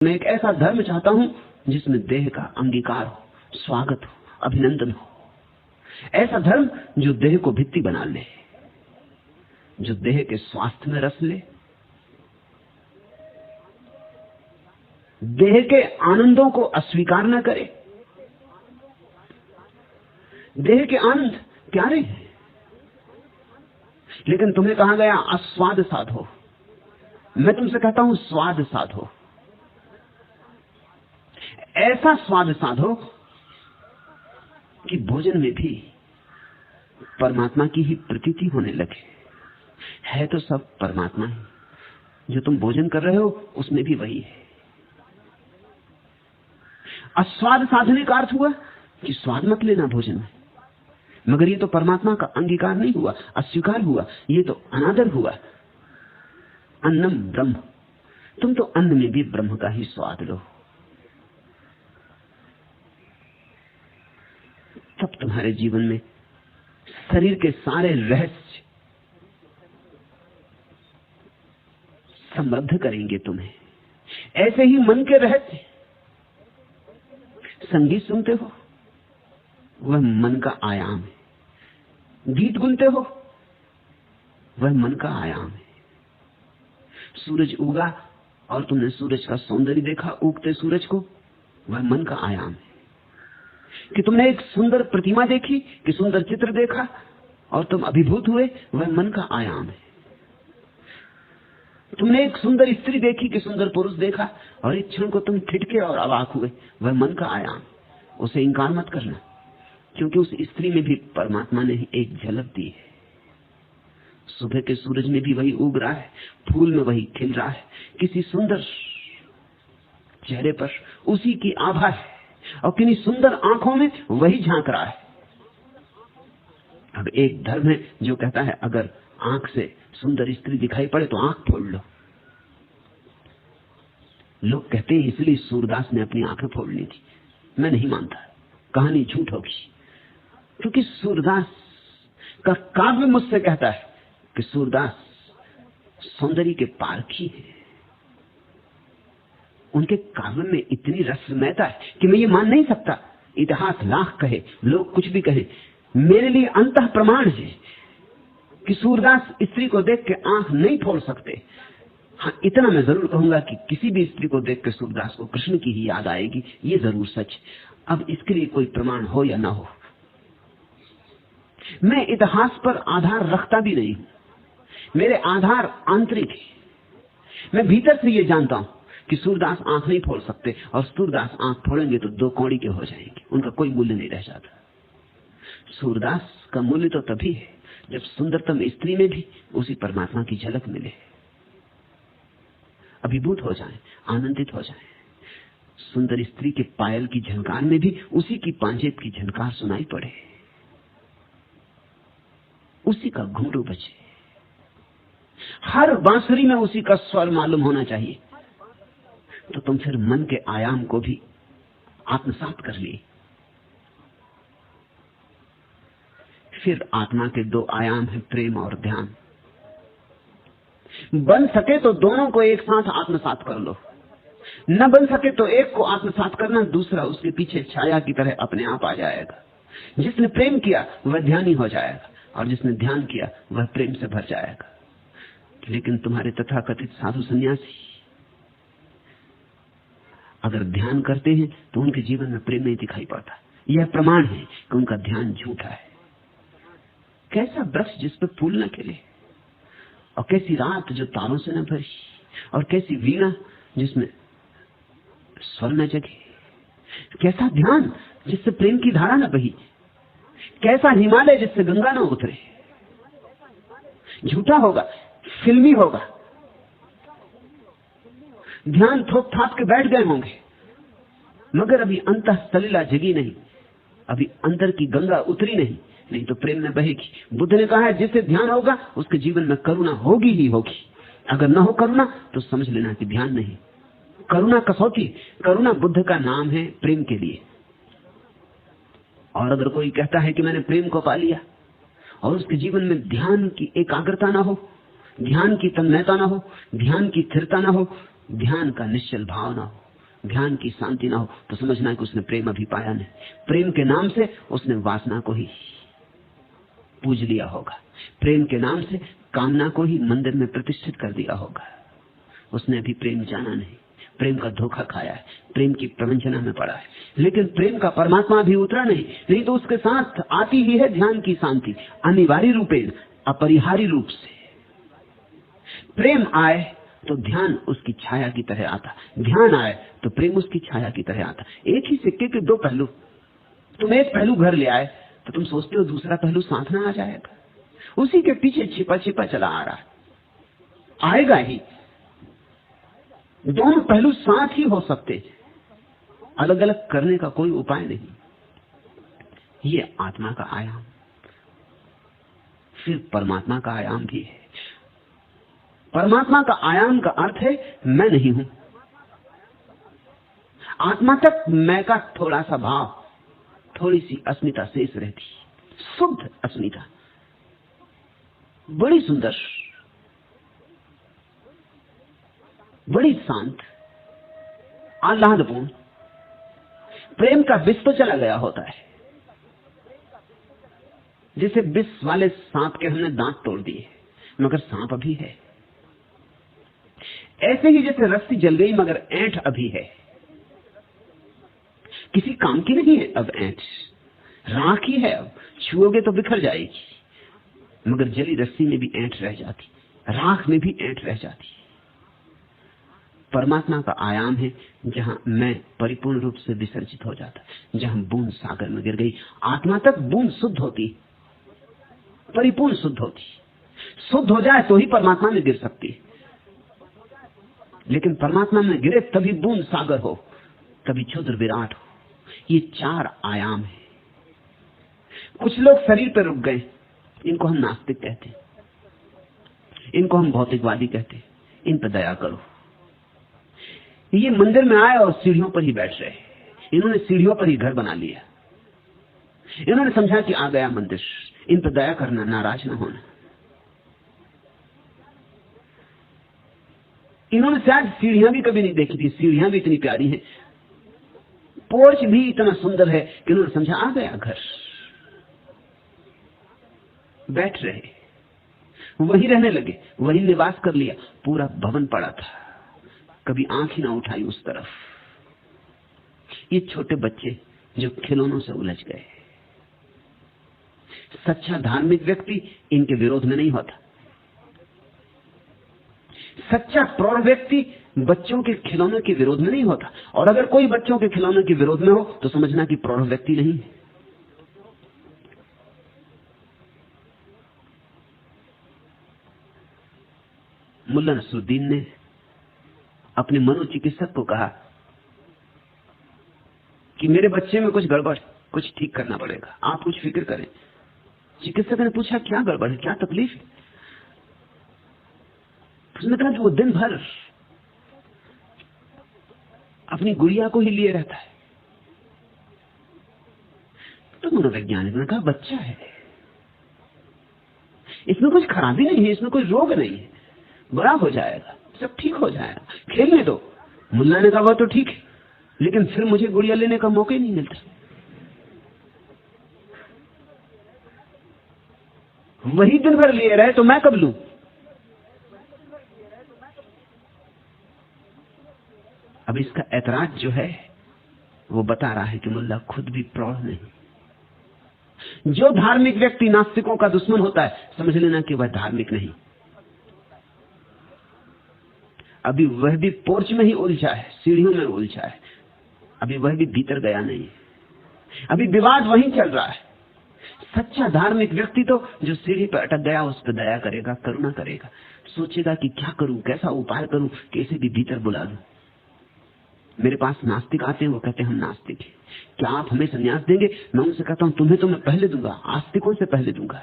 मैं एक ऐसा धर्म चाहता हूं जिसमें देह का अंगीकार हो, स्वागत हो, अभिनंदन हो। ऐसा धर्म जो देह को भित्ति बना ले, जो देह के स्वास्थ्य में रस ले, देह के आनंदों को अस्वीकार न करे। देह के आनंद प्यारे हैं, लेकिन तुम्हें कहा गया आस्वाद साधो। मैं तुमसे कहता हूं स्वाद साधो। ऐसा स्वाद साधो कि भोजन में भी परमात्मा की ही प्रतीति होने लगे। है तो सब परमात्मा ही, जो तुम भोजन कर रहे हो उसमें भी वही है। अस्वाद साधने का अर्थ हुआ कि स्वाद मत लेना भोजन में, मगर ये तो परमात्मा का अंगीकार नहीं हुआ, अस्वीकार हुआ, ये तो अनादर हुआ। अन्नम ब्रह्म, तुम तो अन्न में भी ब्रह्म का ही स्वाद लो, तब तुम्हारे जीवन में शरीर के सारे रहस्य समृद्ध करेंगे तुम्हें। ऐसे ही मन के रहस्य, संगीत सुनते हो वह मन का आयाम है, गीत गुनते हो वह मन का आयाम है। सूरज उगा और तुमने सूरज का सौंदर्य देखा, उगते सूरज को, वह मन का आयाम है। कि तुमने एक सुंदर प्रतिमा देखी, कि सुंदर चित्र देखा और तुम अभिभूत हुए, वह मन का आयाम है। तुमने एक सुंदर स्त्री देखी, कि सुंदर पुरुष देखा और एक क्षण को तुम ठिठके और अवाक हुए, वह मन का आयाम। उसे इंकार मत करना, क्योंकि उस स्त्री में भी परमात्मा ने एक झलक दी है। सुबह के सूरज में भी वही उग रहा है, फूल में वही खिल रहा है, किसी सुंदर चेहरे पर उसी की आभा है और किन्हीं सुंदर आंखों में वही झांक रहा है। अब एक धर्म है जो कहता है अगर आंख से सुंदर स्त्री दिखाई पड़े तो आंख फोड़ लो। लोग कहते हैं इसलिए सूरदास ने अपनी आंखें फोड़ ली थी। मैं नहीं मानता, कहानी झूठ होगी, क्योंकि सूरदास का काव्य मुझसे कहता है कि सूरदास सौंदर्य के पारखी है। उनके काव्य में इतनी रसमयता है कि मैं ये मान नहीं सकता। इतिहास लाख कहे, लोग कुछ भी कहे, मेरे लिए अंतः प्रमाण है कि सूरदास स्त्री को देख के आंख नहीं फोड़ सकते। हाँ, इतना मैं जरूर कहूंगा कि किसी भी स्त्री को देख के सूरदास को कृष्ण की ही याद आएगी, ये जरूर सच। अब इसके लिए कोई प्रमाण हो या ना हो, मैं इतिहास पर आधार रखता भी नहीं हूं। मेरे आधार आंतरिक है। मैं भीतर से ये जानता हूं कि सूरदास आंख नहीं फोड़ सकते, और सूरदास आंख फोड़ेंगे तो दो कौड़ी के हो जाएंगे, उनका कोई मूल्य नहीं रह जाता। सूरदास का मूल्य तो तभी है जब सुंदरतम स्त्री में भी उसी परमात्मा की झलक मिले, अभिभूत हो जाएं, आनंदित हो जाएं। सुंदर स्त्री के पायल की झनकार में भी उसी की पांजेब की झनकार सुनाई पड़े, उसी का घुंघरू बजे, हर बांसुरी में उसी का स्वर मालूम होना चाहिए। तो तुम फिर मन के आयाम को भी आत्मसात कर लिए। फिर आत्मा के दो आयाम हैं, प्रेम और ध्यान। बन सके तो दोनों को एक साथ आत्मसात कर लो, न बन सके तो एक को आत्मसात करना, दूसरा उसके पीछे छाया की तरह अपने आप आ जाएगा। जिसने प्रेम किया वह ध्यानी हो जाएगा, और जिसने ध्यान किया वह प्रेम से भर जाएगा। लेकिन तुम्हारे तथाकथित साधु सन्यासी अगर ध्यान करते हैं तो उनके जीवन में प्रेम नहीं दिखाई पड़ता। यह प्रमाण है कि उनका ध्यान झूठा है। कैसा वृक्ष जिस पर फूल न खिले, और कैसी रात जो तारों से न भरी, और कैसी वीणा जिसमें स्वर न जगे। कैसा ध्यान जिससे प्रेम की धारा न बही, कैसा हिमालय जिससे गंगा न उतरे। झूठा होगा, फिल्मी होगा। ध्यान थोक थाप के बैठ गए होंगे, मगर अभी अंतः सलिला जगी नहीं, अभी अंदर की गंगा उतरी नहीं तो प्रेम में बहेगी। बुद्ध ने कहा है जिसे ध्यान होगा उसके जीवन में करुणा होगी ही होगी। अगर न हो करुणा तो समझ लेना कि ध्यान नहीं। करुणा कसौटी, करुणा बुद्ध का नाम है प्रेम के लिए। और अगर कोई कहता है कि मैंने प्रेम को पा लिया और उसके जीवन में ध्यान की एकाग्रता ना हो, ध्यान की तन्मयता ना हो, ध्यान की स्थिरता ना हो, ध्यान का निश्चल भाव ना हो, ध्यान की शांति ना हो तो समझना कि उसने प्रेम अभी पाया नहीं। प्रेम के नाम से उसने वासना को ही पूज लिया होगा, प्रेम के नाम से कामना को ही मंदिर में प्रतिष्ठित कर दिया होगा। उसने अभी प्रेम जाना नहीं, प्रेम का धोखा खाया है, प्रेम की प्रवंचना में पड़ा है। लेकिन प्रेम का परमात्मा भी उतरा नहीं तो उसके साथ आती ही है ध्यान की शांति, अनिवार्य रूपेण, अपरिहार्य रूप से। प्रेम आए तो ध्यान उसकी छाया की तरह आता, ध्यान आए तो प्रेम उसकी छाया की तरह आता। एक ही सिक्के के दो पहलू। तुम एक पहलू घर ले आए तो तुम सोचते हो दूसरा पहलू साथ में आ जाएगा, उसी के पीछे छिपा छिपा चला आ रहा है, आएगा ही। दोनों पहलू साथ ही हो सकते, अलग अलग करने का कोई उपाय नहीं। ये आत्मा का आयाम। फिर परमात्मा का आयाम भी है। परमात्मा का आयाम का अर्थ है मैं नहीं हूं। आत्मा तक मैं का थोड़ा सा भाव, थोड़ी सी अस्मिता शेष रहती, शुद्ध अस्मिता, बड़ी सुंदर, बड़ी शांत, आह्लादपूर्ण। प्रेम का विष तो चला गया होता है, जैसे विष वाले सांप के हमने दांत तोड़ दिए मगर सांप अभी है। ऐसे ही जैसे रस्सी जल गई मगर ऐंठ अभी है, किसी काम की नहीं है अब ऐंठ, राख ही है, अब छुओगे तो बिखर जाएगी। मगर जली रस्सी में भी ऐंठ रह जाती, राख में भी ऐंठ रह जाती। परमात्मा का आयाम है जहां मैं परिपूर्ण रूप से विसर्जित हो जाता, जहां बूंद सागर में गिर गई। आत्मा तक बूंद शुद्ध होती, परिपूर्ण शुद्ध होती। शुद्ध हो जाए तो ही परमात्मा में गिर सकती, लेकिन परमात्मा में गिरे तभी बूंद सागर हो, तभी क्षुद्र विराट हो। ये चार आयाम है। कुछ लोग शरीर पर रुक गए, इनको हम नास्तिक कहते हैं, इनको हम भौतिकवादी कहते हैं, इन पर दया करो। ये मंदिर में आए और सीढ़ियों पर ही बैठ रहे, इन्होंने सीढ़ियों पर ही घर बना लिया। इन्होंने समझा कि आ गया मंदिर, इन पर दया करना, नाराज ना होना। इन्होंने शायद सीढ़ियां भी कभी नहीं देखी थी, सीढ़ियां भी इतनी प्यारी हैं, पोर्च भी इतना सुंदर है कि उन्होंने समझा आ गया घर। बैठ रहे, वहीं रहने लगे, वहीं निवास कर लिया। पूरा भवन पड़ा था, कभी आंख ही ना उठाई उस तरफ। ये छोटे बच्चे जो खिलौनों से उलझ गए। सच्चा धार्मिक व्यक्ति इनके विरोध में नहीं होता। सच्चा प्रौढ़ व्यक्ति बच्चों के खिलौनों के विरोध में नहीं होता। और अगर कोई बच्चों के खिलौनों के विरोध में हो तो समझना कि प्रौढ़ व्यक्ति नहीं है। मुल्ला नसरुद्दीन ने अपने मनोचिकित्सक को कहा कि मेरे बच्चे में कुछ गड़बड़, कुछ ठीक करना पड़ेगा, आप कुछ फिक्र करें। चिकित्सक ने पूछा क्या गड़बड़ है, क्या तकलीफ है? उसने कहा कि वो दिन भर अपनी गुड़िया को ही लिए रहता है। तो मनोवैज्ञानिक ने कहा बच्चा है, इसमें कुछ खराबी नहीं है, इसमें कोई रोग नहीं है, बड़ा हो जाएगा, सब ठीक हो जाएगा, खेलने दो। मुल्ला ने कहा वो तो ठीक है, लेकिन फिर मुझे गुड़िया लेने का मौका ही नहीं मिलता। वही दिन भर लिए रहे तो मैं कब लूं? अब इसका ऐतराज जो है वो बता रहा है कि मुल्ला खुद भी प्रौढ़ नहीं। जो धार्मिक व्यक्ति नास्तिकों का दुश्मन होता है, समझ लेना कि वह धार्मिक नहीं। अभी वह भी पोर्च में ही उलझा है, सीढ़ियों में उलझा है, अभी वह भी भीतर गया नहीं, अभी विवाद वहीं चल रहा है। सच्चा धार्मिक व्यक्ति तो जो सीढ़ी पर अटक गया उस पर दया करेगा, करुणा करेगा, सोचेगा कि क्या करूं, कैसा उपाय करूं, कैसे भी भीतर बुला लूं। मेरे पास नास्तिक आते हैं, वो कहते हैं हम नास्तिक हैं, क्या आप हमें संन्यास देंगे? मैं उनसे कहता हूं तुम्हें तो मैं पहले दूंगा, आस्तिकों से पहले दूंगा।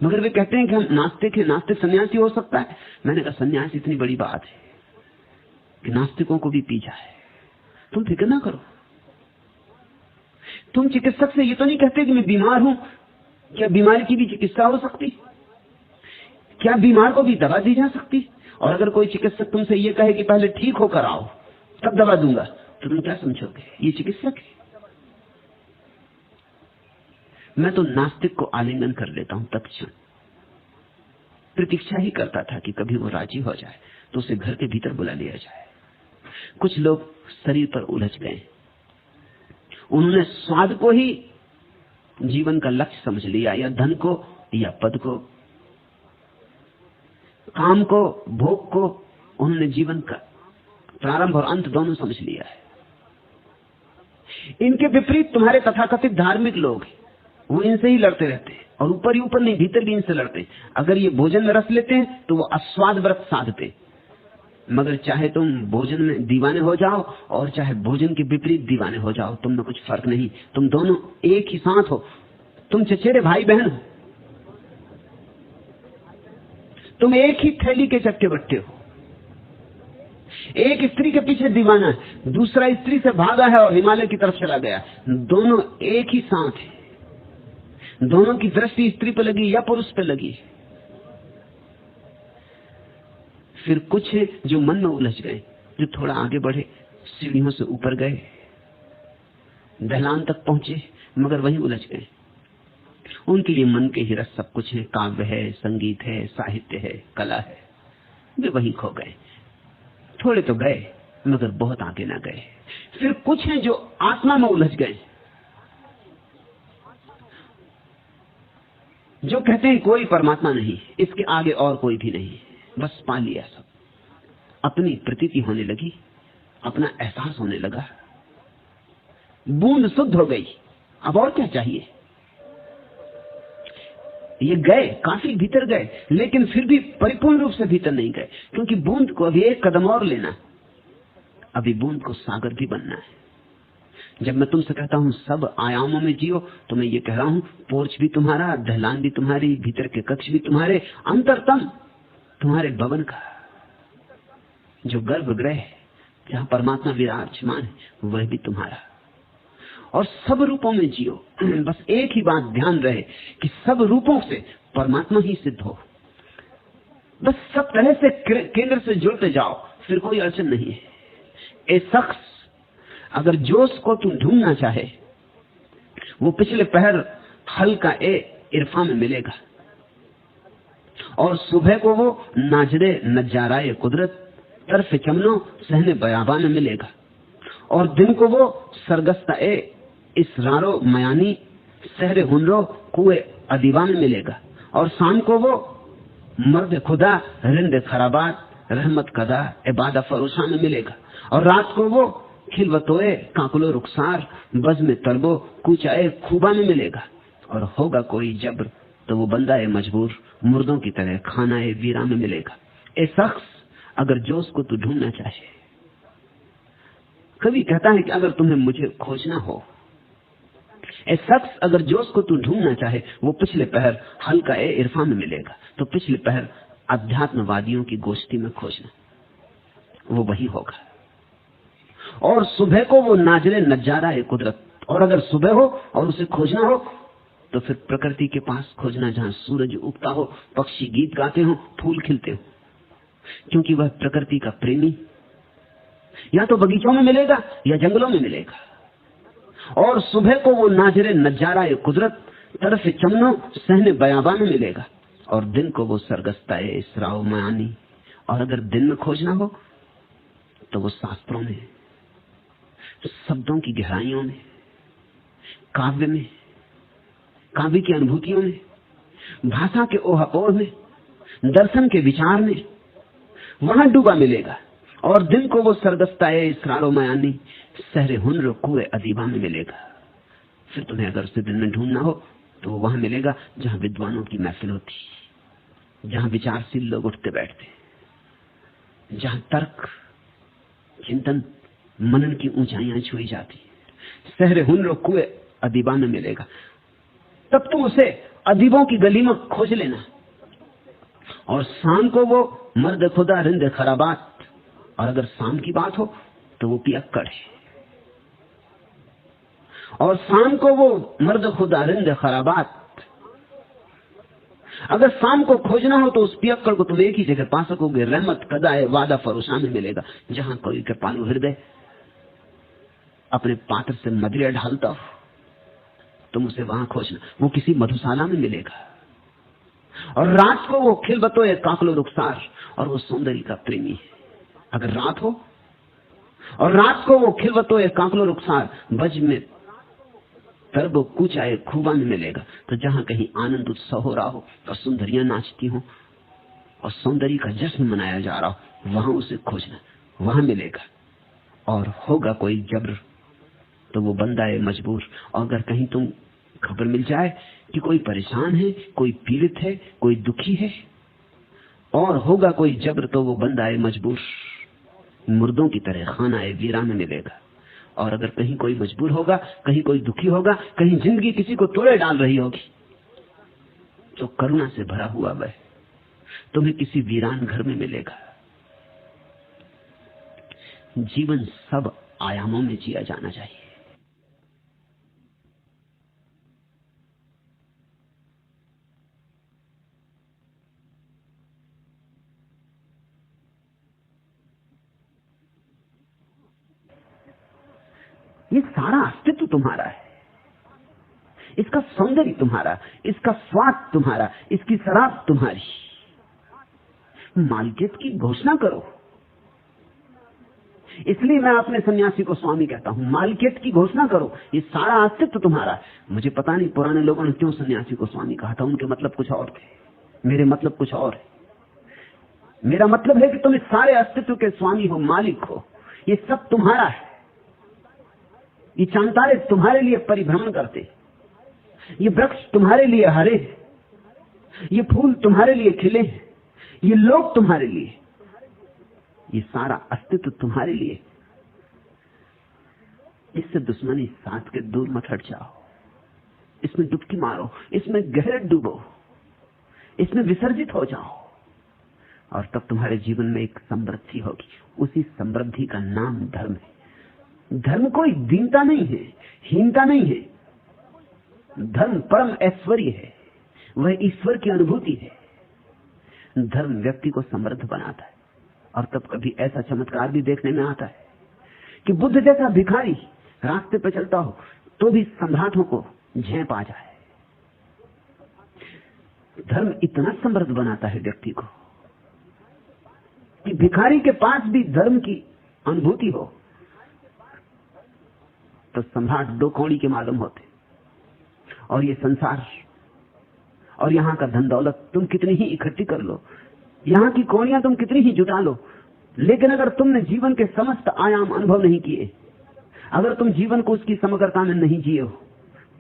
मगर वे कहते हैं कि हम नास्तिक हैं, नास्तिक सन्यासी हो सकता है? मैंने कहा सन्यास इतनी बड़ी बात है कि नास्तिकों को भी पी जाए, तुम फिक्र ना करो। तुम चिकित्सक से ये तो नहीं कहते कि मैं बीमार हूं, क्या बीमारी की भी चिकित्सा हो सकती? क्या बीमार को भी दवा दी जा सकती? और अगर कोई चिकित्सक तुमसे ये कहे कि पहले ठीक होकर आओ तब दवा दूंगा, तो तुम क्या समझोगे? ये चिकित्सक है। मैं तो नास्तिक को आलिंगन कर लेता हूं तत्क्षण। प्रतीक्षा ही करता था कि कभी वो राजी हो जाए तो उसे घर के भीतर बुला लिया जाए। कुछ लोग शरीर पर उलझ गए, उन्होंने स्वाद को ही जीवन का लक्ष्य समझ लिया, या धन को, या पद को, काम को, भोग को उन्होंने जीवन का प्रारंभ और अंत दोनों समझ लिया है। इनके विपरीत तुम्हारे तथाकथित धार्मिक लोग हैं, वो इनसे ही लड़ते रहते हैं, और ऊपर ही ऊपर नहीं भीतर भी इनसे लड़ते हैं। अगर ये भोजन में रस लेते हैं तो वो अस्वाद व्रत साधते हैं, मगर चाहे तुम भोजन में दीवाने हो जाओ और चाहे भोजन के विपरीत दीवाने हो जाओ, तुम में कुछ फर्क नहीं। तुम दोनों एक ही साथ हो, तुम चचेरे भाई बहन हो, तुम एक ही थैली के चट्टे बट्टे हो। एक स्त्री के पीछे दीवाना है, दूसरा स्त्री से भागा है और हिमालय की तरफ चला गया। दोनों एक ही साथ है, दोनों की दृष्टि स्त्री पर लगी या पुरुष पर लगी। फिर कुछ है जो मन में उलझ गए, जो थोड़ा आगे बढ़े, सीढ़ियों से ऊपर गए, ढलान तक पहुंचे, मगर वहीं उलझ गए। उनके लिए मन के ही रस सब कुछ है, काव्य है, संगीत है, साहित्य है, कला है, वे वहीं खो गए। थोड़े तो गए मगर बहुत आगे ना गए। फिर कुछ हैं जो आत्मा में उलझ गए, जो कहते हैं कोई परमात्मा नहीं, इसके आगे और कोई भी नहीं, बस पा लिया सब। अपनी प्रतीति होने लगी, अपना एहसास होने लगा, बूंद शुद्ध हो गई, अब और क्या चाहिए। ये गए, काफी भीतर गए, लेकिन फिर भी परिपूर्ण रूप से भीतर नहीं गए, क्योंकि बूंद को अभी एक कदम और लेना, अभी बूंद को सागर भी बनना है। जब मैं तुमसे कहता हूं सब आयामों में जियो, तो मैं ये कह रहा हूं पोर्च भी तुम्हारा, ढलान भी तुम्हारी, भीतर के कक्ष भी तुम्हारे, अंतरतम तुम्हारे भवन का जो गर्भगृह जहां परमात्मा विराजमान है, वह भी तुम्हारा। और सब रूपों में जियो। बस एक ही बात ध्यान रहे कि सब रूपों से परमात्मा ही सिद्ध हो। बस सब तरह से केंद्र से जुड़ते जाओ, फिर कोई अड़चन नहीं है। एक शख्स अगर जोश को तुम ढूंढना चाहे, वो पिछले पहर हल्का इरफा में मिलेगा, और सुबह को वो नाजरे नजाराए कुदरत तरफ चमनो सहने बयाबा में मिलेगा, और दिन को वो सरगस्ता इसरारो मयानी सहरे हुनरो कुए अदीबा में मिलेगा, और शाम को वो मर्द खुदा रिंद खराबात रहमत कदा इबादा फरोशा में मिलेगा, और रात को वो खिलवतोए काकुलो रुखसार बज में तलबो कूचाए खूबा में मिलेगा। और होगा कोई जब्र तो वो बंदा मजबूर मुर्दों की तरह खाना वीरा में मिलेगा। ए शख्स अगर जोश को तू ढूंढना चाहे, कवि कहता है कि अगर तुम्हें मुझे खोजना हो, ए शख्स अगर जोश को तू ढूंढना चाहे, वो पिछले पहर हल्का इरफा में मिलेगा। तो पिछले पहर अध्यात्मवादियों की गोष्ठी में खोजना, वो वही होगा। और सुबह को वो नाजरे नजारा है कुदरत, और अगर सुबह हो और उसे खोजना हो तो फिर प्रकृति के पास खोजना, जहां सूरज उगता हो, पक्षी गीत गाते हो, फूल खिलते हो, क्योंकि वह प्रकृति का प्रेमी या तो बगीचों में मिलेगा या जंगलों में मिलेगा। और सुबह को वो नाजरे नजारा है कुदरत तरफ चमनो सहने बयाबा में मिलेगा, और दिन को वो सरगस्ता है इसराओ मयानी। और अगर दिन में खोजना हो तो वो शास्त्रों में, शब्दों की गहराइयों में, काव्य में, काव्य की अनुभूतियों में, भाषा के ओहापोह में, दर्शन के विचार में, वहां डूबा मिलेगा। और दिन को वो सरगस्ताए इसरारो मयानी सहरे हुनर कुए अदीबा में मिलेगा। फिर तुम्हें अगर उसे दिन में ढूंढना हो तो वो वहां मिलेगा जहां विद्वानों की महफिल होती, जहां विचारशील लोग उठते बैठते, जहां तर्क चिंतन मनन की ऊंचाइयां छुई जाती। सहरे हुनर कुए अदीबा में मिलेगा। तब तुम उसे अदीबों की गली में खोज लेना। और शाम को वो मर्द खुदा रिंद खराबात, और अगर शाम की बात हो तो वो पियक्कड़ है। और शाम को वो मर्द खुदा रिंद खराबात, अगर शाम को खोजना हो तो उस पियक्कड़ को तुम एक ही जगह पा सकोगे, रहमत कदा वादा फरोशा में मिलेगा, जहां कोई कृपालु हृदय अपने पात्र से मदिरा ढालता हो, तुम उसे वहां खोजना। वो किसी मधुशाला में मिलेगा। और रात को वो खिलबतो एक काकलो रुखसार, और वो सौंदर्य का प्रेमी है। अगर रात हो और रात को वो खिलबतो एक काकलो रुखसार, बज में तरबो कूचा एक खूबा में मिलेगा। तो जहां कहीं आनंद उत्सव हो रहा हो और सुंदरियां नाचती हो और सौंदर्य का जश्न मनाया जा रहा हो, वहां उसे खोजना, वहां मिलेगा। और होगा कोई जब्र तो वो बंदा है मजबूर। और अगर कहीं तुम खबर मिल जाए कि कोई परेशान है, कोई पीड़ित है, कोई दुखी है, और होगा कोई जब्र तो वो बंदा है मजबूर, मुर्दों की तरह खाना है वीरा में मिलेगा। और अगर कहीं कोई मजबूर होगा, कहीं कोई दुखी होगा, कहीं जिंदगी किसी को तोड़े डाल रही होगी, तो करुणा से भरा हुआ वह तुम्हें किसी वीरान घर में मिलेगा। जीवन सब आयामों में जिया जाना चाहिए। ये सारा अस्तित्व तुम्हारा है, इसका सौंदर्य तुम्हारा, इसका स्वाद तुम्हारा, इसकी शराब तुम्हारी। मालिकियत की घोषणा करो। इसलिए मैं अपने सन्यासी को स्वामी कहता हूं, मालिकियत की घोषणा करो। ये सारा अस्तित्व तुम्हारा है। मुझे पता नहीं पुराने लोगों ने क्यों सन्यासी को स्वामी कहा था, उनके मतलब कुछ और थे, मेरे मतलब कुछ और है। मेरा मतलब है कि तुम इस सारे अस्तित्व के स्वामी हो, मालिक हो। ये सब तुम्हारा है। ये चांतारे तुम्हारे लिए परिभ्रमण करते, ये वृक्ष तुम्हारे लिए हरे, ये फूल तुम्हारे लिए खिले, ये लोग तुम्हारे लिए, ये सारा अस्तित्व तुम्हारे लिए। इससे दुश्मनी साथ के दूर मत हट जाओ, इसमें डुबकी मारो, इसमें गहरे डूबो, इसमें विसर्जित हो जाओ, और तब तुम्हारे जीवन में एक समृद्धि होगी। उसी समृद्धि का नाम धर्म है। धर्म कोई दीनता नहीं है, हीनता नहीं है। धर्म परम ऐश्वर्य है, वह ईश्वर की अनुभूति है। धर्म व्यक्ति को समृद्ध बनाता है। और तब कभी ऐसा चमत्कार भी देखने में आता है कि बुद्ध जैसा भिखारी रास्ते पर चलता हो तो भी सम्राटों को झेप आ जाए। धर्म इतना समृद्ध बनाता है व्यक्ति को कि भिखारी के पास भी धर्म की अनुभूति हो तो सम्राट दो कौड़ी के मालूम होते। और ये संसार और यहाँ का धन दौलत तुम कितनी ही इकट्ठी कर लो, यहाँ की कौड़ियां तुम कितनी ही जुटा लो, लेकिन अगर तुमने जीवन के समस्त आयाम अनुभव नहीं किए, अगर तुम जीवन को उसकी समग्रता में नहीं जिए हो,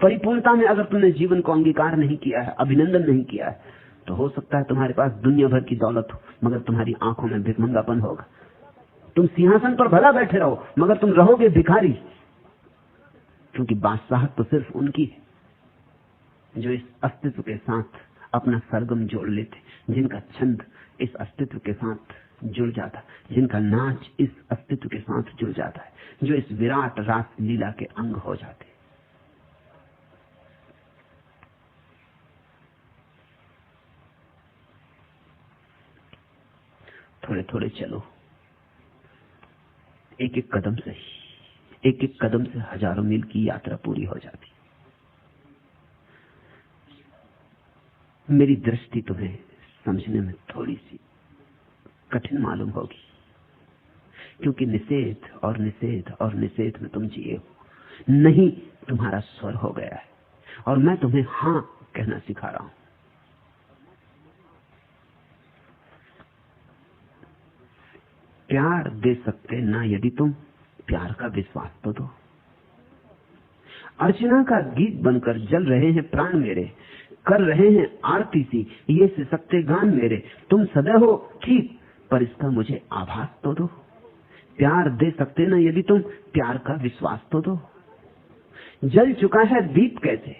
परिपूर्णता में अगर तुमने जीवन को अंगीकार नहीं किया है, अभिनंदन नहीं किया है, तो हो सकता है तुम्हारे पास दुनिया भर की दौलत हो मगर तुम्हारी आंखों में भिखमंगापन होगा। तुम सिंहासन पर भला बैठे रहो मगर तुम रहोगे भिखारी, क्योंकि बादशाहत तो सिर्फ उनकी है जो इस अस्तित्व के साथ अपना सरगम जोड़ लेते, जिनका छंद इस अस्तित्व के साथ जुड़ जाता, जिनका नाच इस अस्तित्व के साथ जुड़ जाता है, जो इस विराट रास लीला के अंग हो जाते। थोड़े थोड़े चलो, एक एक कदम से ही, एक एक कदम से हजारों मील की यात्रा पूरी हो जाती। मेरी दृष्टि तुम्हें समझने में थोड़ी सी कठिन मालूम होगी, क्योंकि निषेध और निषेध और निषेध में तुम जिए हो। नहीं तुम्हारा स्वर हो गया है और मैं तुम्हें हां कहना सिखा रहा हूं। प्यार दे सकते ना यदि तुम, प्यार का विश्वास तो दो। अर्चना का गीत बनकर जल रहे हैं प्राण मेरे, कर रहे हैं आरती सी ये सिसकते गान मेरे। तुम सदैव हो ठीक पर इसका मुझे आभास तो दो। प्यार दे सकते ना यदि तुम, प्यार का विश्वास तो दो। जल चुका है दीप कैसे,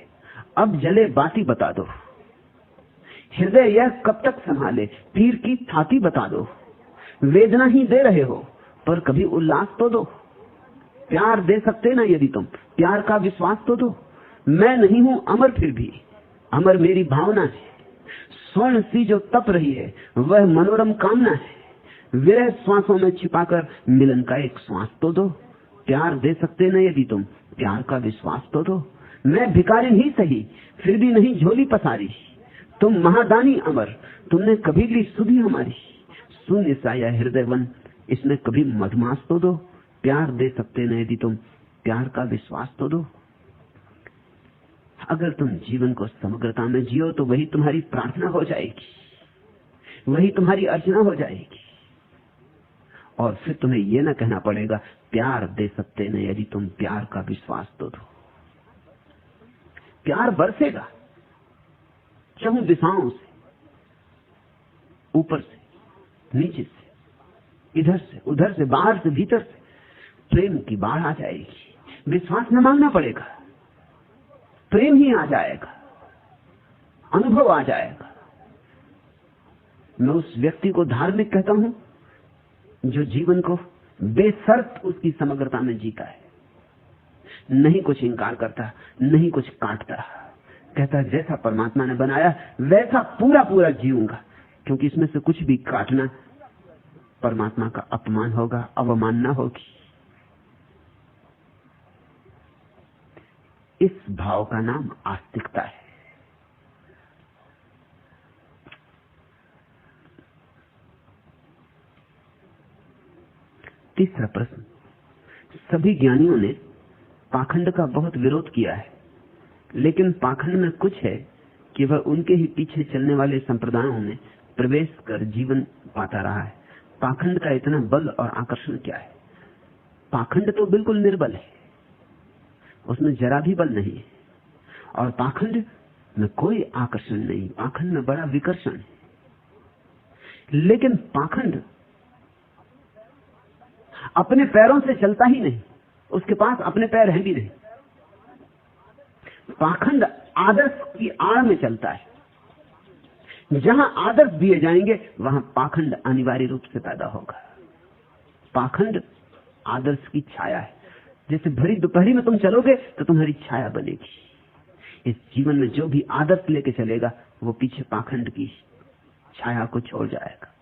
अब जले बाती बता दो। हृदय यह कब तक संभाले, पीर की थाती बता दो। वेदना ही दे रहे हो पर कभी उल्लास तो दो। प्यार दे सकते ना यदि तुम, प्यार का विश्वास तो दो। मैं नहीं हूं अमर फिर भी, अमर मेरी भावना है। स्वर्ण सी जो तप रही है वह मनोरम कामना है। विरह श्वासों में छिपाकर मिलन का एक श्वास तो दो। प्यार दे सकते न यदि तुम प्यार का विश्वास तो दो। मैं भिखारी ही सही फिर भी नहीं झोली पसारी, तुम महादानी अमर तुमने कभी ली सुधी हमारी। शून्य सा या हृदय वन इसमें कभी मधुमास तो दो, प्यार दे सकते न यदि तुम प्यार का विश्वास तो दो। अगर तुम जीवन को समग्रता में जियो तो वही तुम्हारी प्रार्थना हो जाएगी, वही तुम्हारी अर्चना हो जाएगी। और फिर तुम्हें यह ना कहना पड़ेगा प्यार दे सकते न यदि तुम प्यार का विश्वास तो दो। प्यार बरसेगा चाहूं दिशाओं से, ऊपर से, नीचे से, इधर से उधर से, बाहर से भीतर से। प्रेम की बाढ़ आ जाएगी, विश्वास न मांगना पड़ेगा, प्रेम ही आ जाएगा, अनुभव आ जाएगा। मैं उस व्यक्ति को धार्मिक कहता हूं जो जीवन को बेशर्त उसकी समग्रता में जीता है, नहीं कुछ इंकार करता, नहीं कुछ काटता, कहता जैसा परमात्मा ने बनाया वैसा पूरा पूरा जीऊंगा, क्योंकि इसमें से कुछ भी काटना परमात्मा का अपमान होगा, अवमानना होगी। इस भाव का नाम आस्तिकता है। तीसरा प्रश्न, सभी ज्ञानियों ने पाखंड का बहुत विरोध किया है, लेकिन पाखंड में कुछ है कि वह उनके ही पीछे चलने वाले संप्रदायों में प्रवेश कर जीवन पाता रहा है। पाखंड का इतना बल और आकर्षण क्या है? पाखंड तो बिल्कुल निर्बल है, उसमें जरा भी बल नहीं है, और पाखंड में कोई आकर्षण नहीं, पाखंड में बड़ा विकर्षण है। लेकिन पाखंड अपने पैरों से चलता ही नहीं, उसके पास अपने पैर हैं भी नहीं। पाखंड आदर्श की आड़ में चलता है, जहां आदर्श दिए जाएंगे वहां पाखंड अनिवार्य रूप से पैदा होगा। पाखंड आदर्श की छाया है, जैसे भरी दोपहरी में तुम चलोगे तो तुम्हारी छाया बनेगी। इस जीवन में जो भी आदर्श लेके चलेगा वो पीछे पाखंड की छाया को छोड़ जाएगा।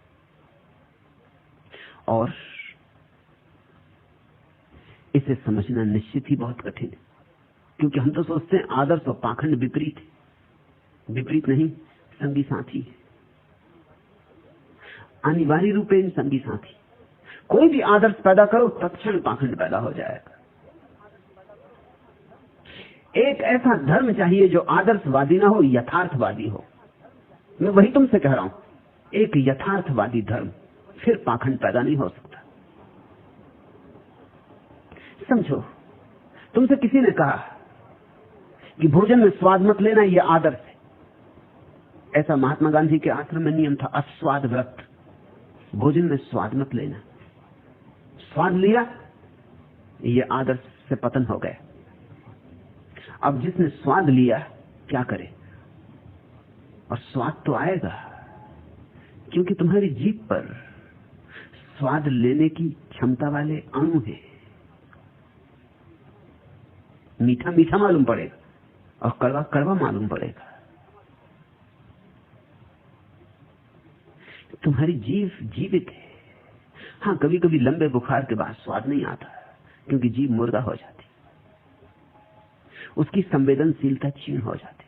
और इसे समझना निश्चित ही बहुत कठिन है, क्योंकि हम तो सोचते हैं आदर्श और पाखंड विपरीत है। विपरीत नहीं, संगी साथी है, अनिवार्य रूपेण संगी साथी। कोई भी आदर्श पैदा करो तत्क्षण पाखंड पैदा हो जाएगा। एक ऐसा धर्म चाहिए जो आदर्शवादी ना हो, यथार्थवादी हो। मैं वही तुमसे कह रहा हूं, एक यथार्थवादी धर्म, फिर पाखंड पैदा नहीं हो सकता। समझो, तुमसे किसी ने कहा कि भोजन में स्वाद मत लेना, यह आदर्श है। ऐसा महात्मा गांधी के आश्रम में नियम था, अस्वाद व्रत, भोजन में स्वाद मत लेना। स्वाद लिया, यह आदर्श से पतन हो गया। अब जिसने स्वाद लिया क्या करे? और स्वाद तो आएगा, क्योंकि तुम्हारी जीभ पर स्वाद लेने की क्षमता वाले अणु है। मीठा मीठा मालूम पड़ेगा और कड़वा कड़वा मालूम पड़ेगा। तुम्हारी जीभ जीवित है। हाँ, कभी कभी लंबे बुखार के बाद स्वाद नहीं आता, क्योंकि जीभ मुर्दा हो जाती, उसकी संवेदनशीलता क्षीण हो जाती।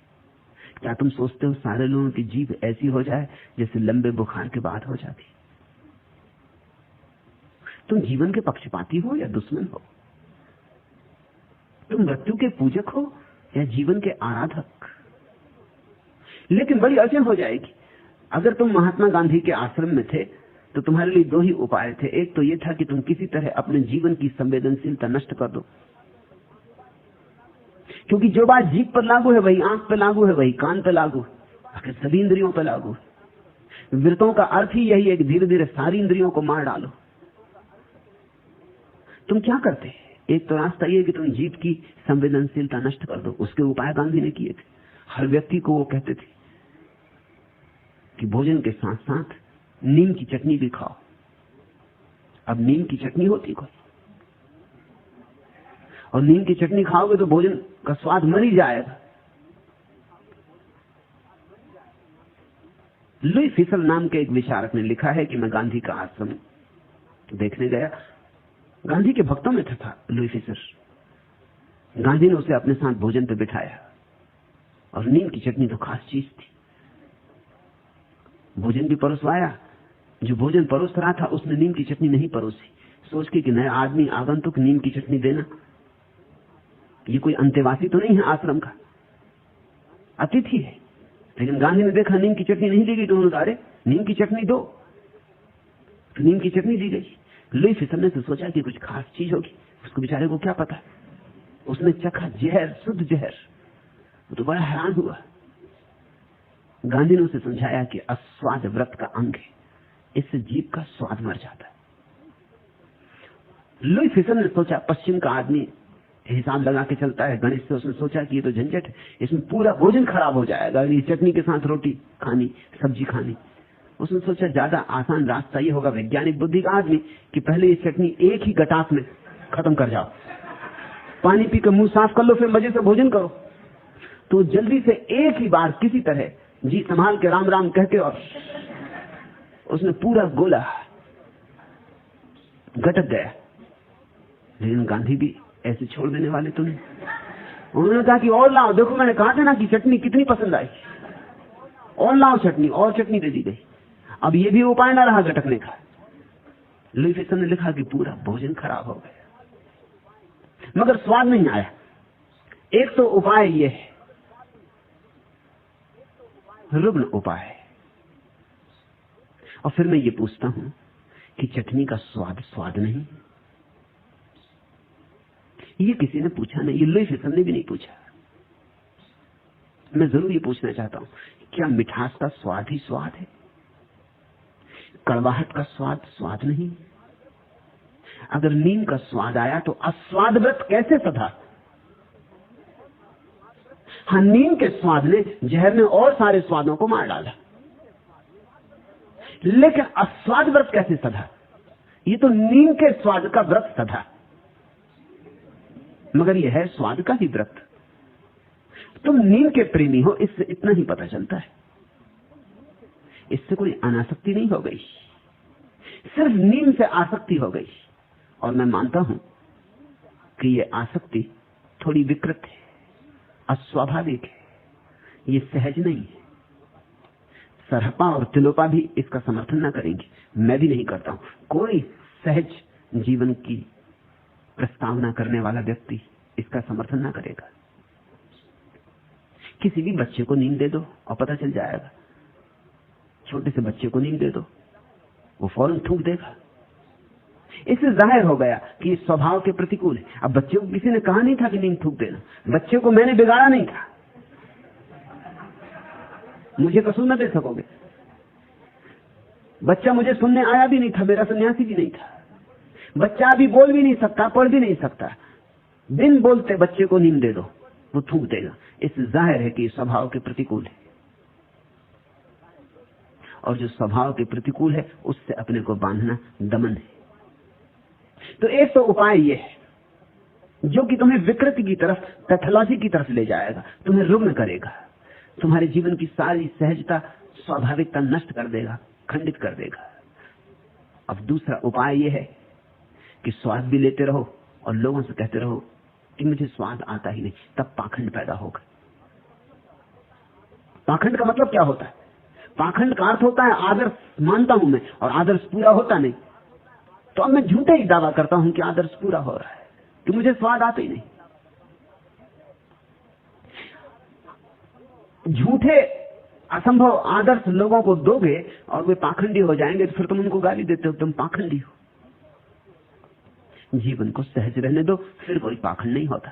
क्या तुम सोचते हो सारे लोगों की जीभ ऐसी हो जाए जैसे लंबे बुखार के बाद हो जाती? तुम जीवन के पक्षपाती हो या दुश्मन हो? तुम मृत्यु के पूजक हो या जीवन के आराधक? लेकिन बड़ी अड़चन हो जाएगी। अगर तुम महात्मा गांधी के आश्रम में थे तो तुम्हारे लिए दो ही उपाय थे। एक तो यह था कि तुम किसी तरह अपने जीवन की संवेदनशीलता नष्ट कर दो, क्योंकि जो बात जीभ पर लागू है वही आंख पे लागू है, वही कान पे लागू है, सभी इंद्रियों पे लागू है। व्रतों का अर्थ ही यही है कि धीरे धीरे सारी इंद्रियों को मार डालो। तुम क्या करते? एक तो रास्ता यह कि तुम जीभ की संवेदनशीलता नष्ट कर दो। उसके उपाय गांधी ने किए थे। हर व्यक्ति को वो कहते थे कि भोजन के साथ साथ नीम की चटनी भी खाओ। अब नीम की चटनी होती कोई, और नीम की चटनी खाओगे तो भोजन का स्वाद मर ही जाएगा। लुई फिसल नाम के एक विचारक ने लिखा है कि मैं गांधी का आश्रम देखने गया गांधी के भक्तों में था लुई फिशर। गांधी ने उसे अपने साथ भोजन पे बिठाया और नीम की चटनी तो खास चीज थी। भोजन भी परोसवाया। जो भोजन परोस रहा था उसने नीम की चटनी नहीं परोसी, सोच के कि नया आदमी आगंतुक नीम की चटनी देना, ये कोई अंतेवासी तो नहीं है आश्रम का, अतिथि है। लेकिन गांधी ने देखा नीम की चटनी नहीं दी गई तो उन्होंने कहा, अरे नीम की चटनी दो। तो नीम की चटनी दी गई। लुई फिशर ने तो सोचा कि कुछ खास चीज होगी, उसको बेचारे को क्या पता। उसने चखा जहर, शुद्ध जहर। वो तो बड़ा हैरान हुआ। गांधी ने उसे समझाया कि अस्वाद व्रत का अंग है, इससे जीभ का स्वाद मर जाता है। लुई फिशर ने सोचा पश्चिम का आदमी हिसाब लगा के चलता है गणित से। उसने सोचा कि ये तो झंझट है, इसमें पूरा भोजन खराब हो जाएगा, ये चटनी के साथ रोटी खानी, सब्जी खानी। उसने सोचा ज्यादा आसान रास्ता ये होगा, वैज्ञानिक बुद्धि का आदमी, कि पहले ये चटनी एक ही गटास में खत्म कर जाओ, पानी पी कर मुंह साफ कर लो, फिर मजे से भोजन करो। तो जल्दी से एक ही बार किसी तरह जी संभाल के राम राम कहते और उसने पूरा गोला गटक गया। लेकिन गांधी भी ऐसे छोड़ देने वाले तो नहीं। उन्होंने कहा कि और लाओ, देखो मैंने कहा था ना कि चटनी कितनी पसंद आई, और लाओ चटनी। और चटनी दे दी गई। अब ये भी उपाय ना रहा गटकने का। लुई फिशर ने लिखा कि पूरा भोजन खराब हो गया, मगर स्वाद नहीं आया। एक तो उपाय ये है, रुग्ण उपाय। और फिर मैं ये पूछता हूं कि चटनी का स्वाद स्वाद नहीं? ये किसी ने पूछा नहीं, ये लुई फिशर ने भी नहीं पूछा। मैं जरूर ये पूछना चाहता हूं, क्या मिठास का स्वाद ही स्वाद है? कड़वाहट का स्वाद स्वाद नहीं? अगर नीम का स्वाद आया तो अस्वाद व्रत कैसे सधा? हाँ, नीम के स्वाद ने जहर ने और सारे स्वादों को मार डाला, लेकिन अस्वाद व्रत कैसे सधा? ये तो नीम के स्वाद का व्रत सधा, मगर यह है स्वाद का ही व्रत। तुम नीम के प्रेमी हो, इससे इतना ही पता चलता है। इससे कोई अनासक्ति नहीं हो गई, सिर्फ नीम से आसक्ति हो गई। और मैं मानता हूं कि यह आसक्ति थोड़ी विकृत है, अस्वाभाविक है, ये सहज नहीं है। सरहपा और तिलोपा भी इसका समर्थन ना करेंगे, मैं भी नहीं करता हूं। कोई सहज जीवन की प्रस्तावना करने वाला व्यक्ति इसका समर्थन ना करेगा। किसी भी बच्चे को नींद दे दो और पता चल जाएगा। छोटे से बच्चे को नींद दे दो, वो फौरन थूक देगा। इससे जाहिर हो गया कि इस स्वभाव के प्रतिकूल है। अब बच्चे को किसी ने कहा नहीं था कि नींद थूक देना, बच्चे को मैंने बिगाड़ा नहीं था, मुझे कसूर न दे सकोगे। बच्चा मुझे सुनने आया भी नहीं था, मेरा सन्यासी भी नहीं था। बच्चा अभी बोल भी नहीं सकता, पढ़ भी नहीं सकता। बिन बोलते बच्चे को नींद दे दो, वो थूक देगा। इससे जाहिर है कि स्वभाव के प्रतिकूल है, और जो स्वभाव के प्रतिकूल है उससे अपने को बांधना दमन है। तो एक तो उपाय यह है जो कि तुम्हें विकृति की तरफ, पैथोलॉजी की तरफ ले जाएगा, तुम्हें रुग्ण करेगा, तुम्हारे जीवन की सारी सहजता, स्वाभाविकता नष्ट कर देगा, खंडित कर देगा। अब दूसरा उपाय यह है कि स्वाद भी लेते रहो और लोगों से कहते रहो कि मुझे स्वाद आता ही नहीं, तब पाखंड पैदा होगा। पाखंड का मतलब क्या होता है? पाखंड का अर्थ होता है आदर्श मानता हूं मैं और आदर्श पूरा होता नहीं, तो अब मैं झूठे ही दावा करता हूं कि आदर्श पूरा हो रहा है, कि मुझे स्वाद आता ही नहीं। झूठे असंभव आदर्श लोगों को दोगे और वे पाखंडी हो जाएंगे, तो फिर तुम उनको गाली देते हो, तुम पाखंडी हो। जीवन को सहज रहने दो, फिर कोई पाखंड नहीं होता।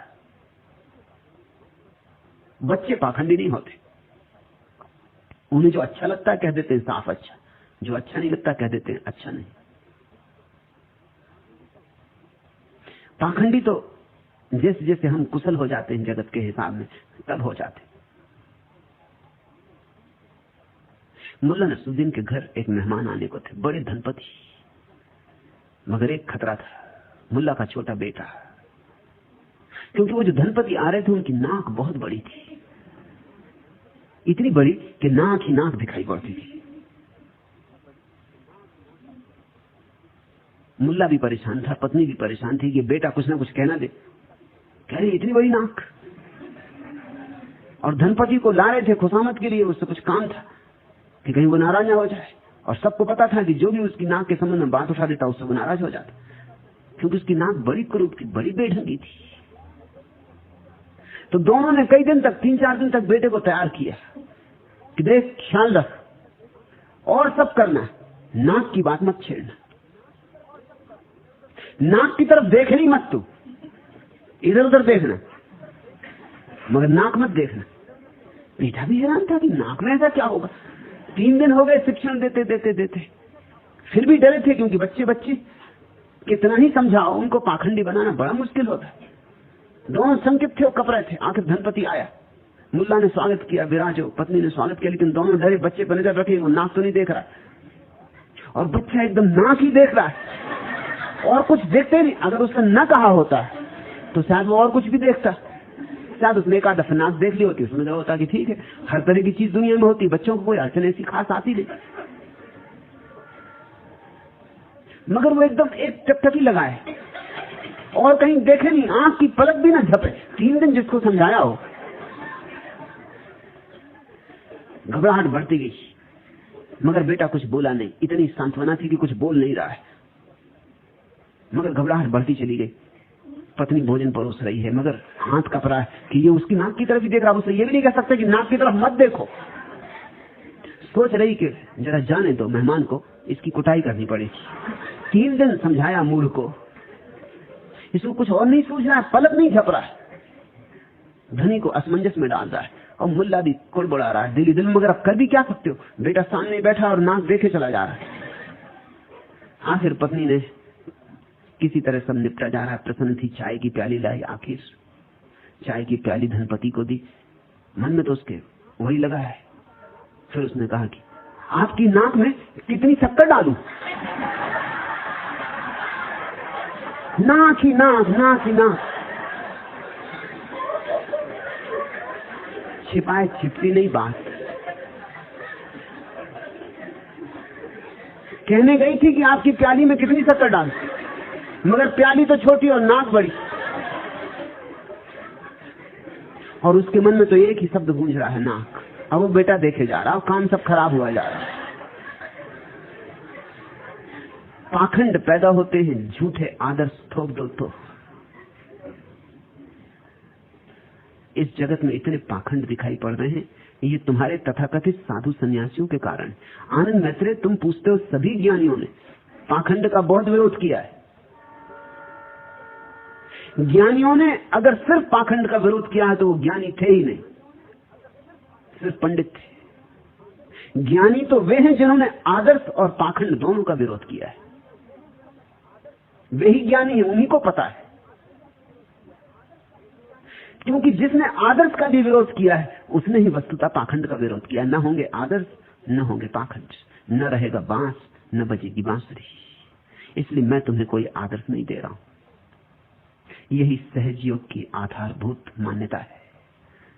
बच्चे पाखंडी नहीं होते, उन्हें जो अच्छा लगता है कह देते हैं साफ अच्छा, जो अच्छा नहीं लगता कह देते हैं अच्छा नहीं। पाखंडी तो जैसे जैसे हम कुशल हो जाते हैं जगत के हिसाब में, तब हो जाते। मुल्ला नसरुद्दीन के घर एक मेहमान आने को थे, बड़े धनपति, मगर एक खतरा था, मुल्ला का छोटा बेटा। क्योंकि वो जो धनपति आ रहे थे उनकी नाक बहुत बड़ी थी, इतनी बड़ी कि नाक ही नाक दिखाई पड़ती थी। मुल्ला भी परेशान था, पत्नी भी परेशान थी कि बेटा कुछ ना कुछ कहना दे। कह रही इतनी बड़ी नाक, और धनपति को ला रहे थे खुशामद के लिए, उससे कुछ काम था कि कहीं वो नाराज ना हो जाए। और सबको पता था कि जो भी उसकी नाक के संबंध में बात उठा देता उससे वो नाराज हो जाता, क्योंकि उसकी नाक बड़ी क्रूप थी, बड़ी बेढंगी थी। तो दोनों ने कई दिन तक, 3-4 दिन तक बेटे को तैयार किया कि देख ख्याल रख और सब करना, नाक की बात मत छेड़ना, नाक की तरफ देखनी मत, तू इधर उधर देखना मगर नाक मत देखना। बेटा भी हैरान था कि नाक में ऐसा क्या होगा। 3 दिन हो गए शिक्षण देते देते देते, फिर भी डरे थे, क्योंकि बच्चे कितना ही समझाओ, उनको पाखंडी बनाना बड़ा मुश्किल होता है। दोनों संकित थे और कप रहे थे। आखिर धनपति आया, मुल्ला ने स्वागत किया, विराजो, पत्नी ने स्वागत किया, लेकिन दोनों डरे, बच्चे पर नजर रखे, वो नाक तो नहीं देख रहा, और बच्चा एकदम नाक ही देख रहा है और कुछ देखते नहीं। अगर उसने न कहा होता तो शायद वो और कुछ भी देखता, शायद उसने एक आधा नाक देख ली होती, उसमें होता कि ठीक है, हर तरह की चीज दुनिया में होती, बच्चों को कोई अड़चन ऐसी खास आती नहीं। मगर वो एकदम एक टकटकी लगाए और कहीं देखे नहीं, आंख की पलक भी ना झपे। 3 दिन जिसको समझाया हो, घबराहट बढ़ती गई, मगर बेटा कुछ बोला नहीं। इतनी सांत्वना थी कि कुछ बोल नहीं रहा है, मगर घबराहट बढ़ती चली गई। पत्नी भोजन परोस रही है, मगर हाथ कप रहा है कि ये उसकी नाक की तरफ ही देख रहा है। उसे ये भी नहीं कह सकते कि नाक की तरफ मत देखो। सोच रही कि जरा जाने दो मेहमान को, इसकी कुटाई करनी पड़ेगी। 3 दिन समझाया मूढ़ को, इसको कुछ और नहीं सूझ रहा है, पलक नहीं झप रहा है, धनी को असमंजस में डाल रहा है, और मुल्ला भी कुड़बुड़ा रहा है दिली दिल। मगर अब कर भी क्या सकते हो, बेटा सामने बैठा और नाक देखे चला जा रहा है। आखिर पत्नी ने किसी तरह सब निपटा जा रहा है, प्रसन्न थी, चाय की प्याली लाई, आखिर चाय की प्याली धनपति को दी। मन में तो उसके वही लगा है। फिर उसने कहा कि आपकी नाक में कितनी शक्कर डालूं? नाक ही नाक, नाक ही नाक। छिपाए छिपती नहीं बात। कहने गई थी कि आपकी प्याली में कितनी शक्कर डाल, मगर प्याली तो छोटी और नाक बड़ी, और उसके मन में तो एक ही शब्द गूंज रहा है, नाक। अब वो बेटा देखे जा रहा, काम सब खराब हुआ जा रहा। पाखंड पैदा होते हैं, झूठे आदर्श थोप दो तो। इस जगत में इतने पाखंड दिखाई पड़ रहे हैं, ये तुम्हारे तथाकथित साधु सन्यासियों के कारण। आनंद मैत्रेय, तुम पूछते हो सभी ज्ञानियों ने पाखंड का बहुत विरोध किया है। ज्ञानियों ने अगर सिर्फ पाखंड का विरोध किया है तो वो ज्ञानी थे ही नहीं, सिर्फ पंडित थे। ज्ञानी तो वे हैं जिन्होंने आदर्श और पाखंड दोनों का विरोध किया है। वे ही ज्ञानी है, उन्हीं को पता है। क्योंकि जिसने आदर्श का भी विरोध किया है उसने ही वस्तुतः पाखंड का विरोध किया। न होंगे आदर्श, न होंगे पाखंड, न रहेगा बांस, न बजेगी बांसुरी। इसलिए मैं तुम्हें कोई आदर्श नहीं दे रहा हूं। यही सहज योग की आधारभूत मान्यता है।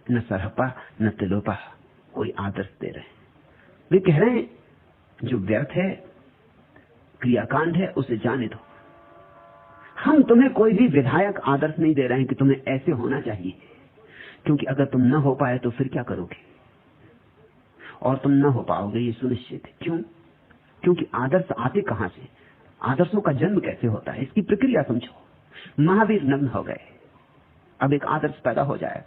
न सरहपा न तिलोपा कोई आदर्श दे रहे हैं। वे कह रहे हैं जो व्यर्थ है, क्रियाकांड है, उसे जाने दो। हम तुम्हें कोई भी विधायक आदर्श नहीं दे रहे हैं कि तुम्हें ऐसे होना चाहिए, क्योंकि अगर तुम न हो पाए तो फिर क्या करोगे, और तुम न हो पाओगे ये सुनिश्चित है। क्यों? क्योंकि आदर्श आते कहां से, आदर्शों का जन्म कैसे होता है, इसकी प्रक्रिया समझो। महावीर नग्न हो गए, अब एक आदर्श पैदा हो जाए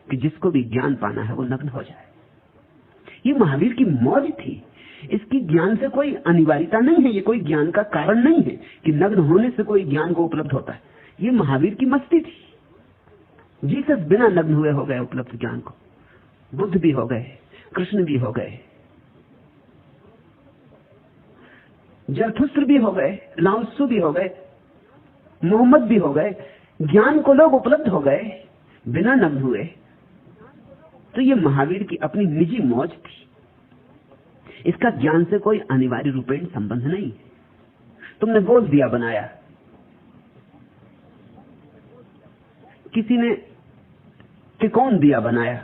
कि जिसको भी ज्ञान पाना है वो नग्न हो जाए। ये महावीर की मौज थी। इसकी ज्ञान से कोई अनिवार्यता नहीं है, ये कोई ज्ञान का कारण नहीं है कि नग्न होने से कोई ज्ञान को उपलब्ध होता है। ये महावीर की मस्ती थी। जीसस बिना नग्न हुए हो गए उपलब्ध ज्ञान को। बुद्ध भी हो गए, कृष्ण भी हो गए, जरथुस्त्र भी हो गए, लाओत्सु भी हो गए, मोहम्मद भी हो गए। ज्ञान को लोग उपलब्ध हो गए बिना नग्न हुए। तो ये महावीर की अपनी निजी मौज थी। इसका ज्ञान से कोई अनिवार्य रूपेण संबंध नहीं है। तुमने गोल दिया बनाया, किसी ने त्रिकोण दिया बनाया,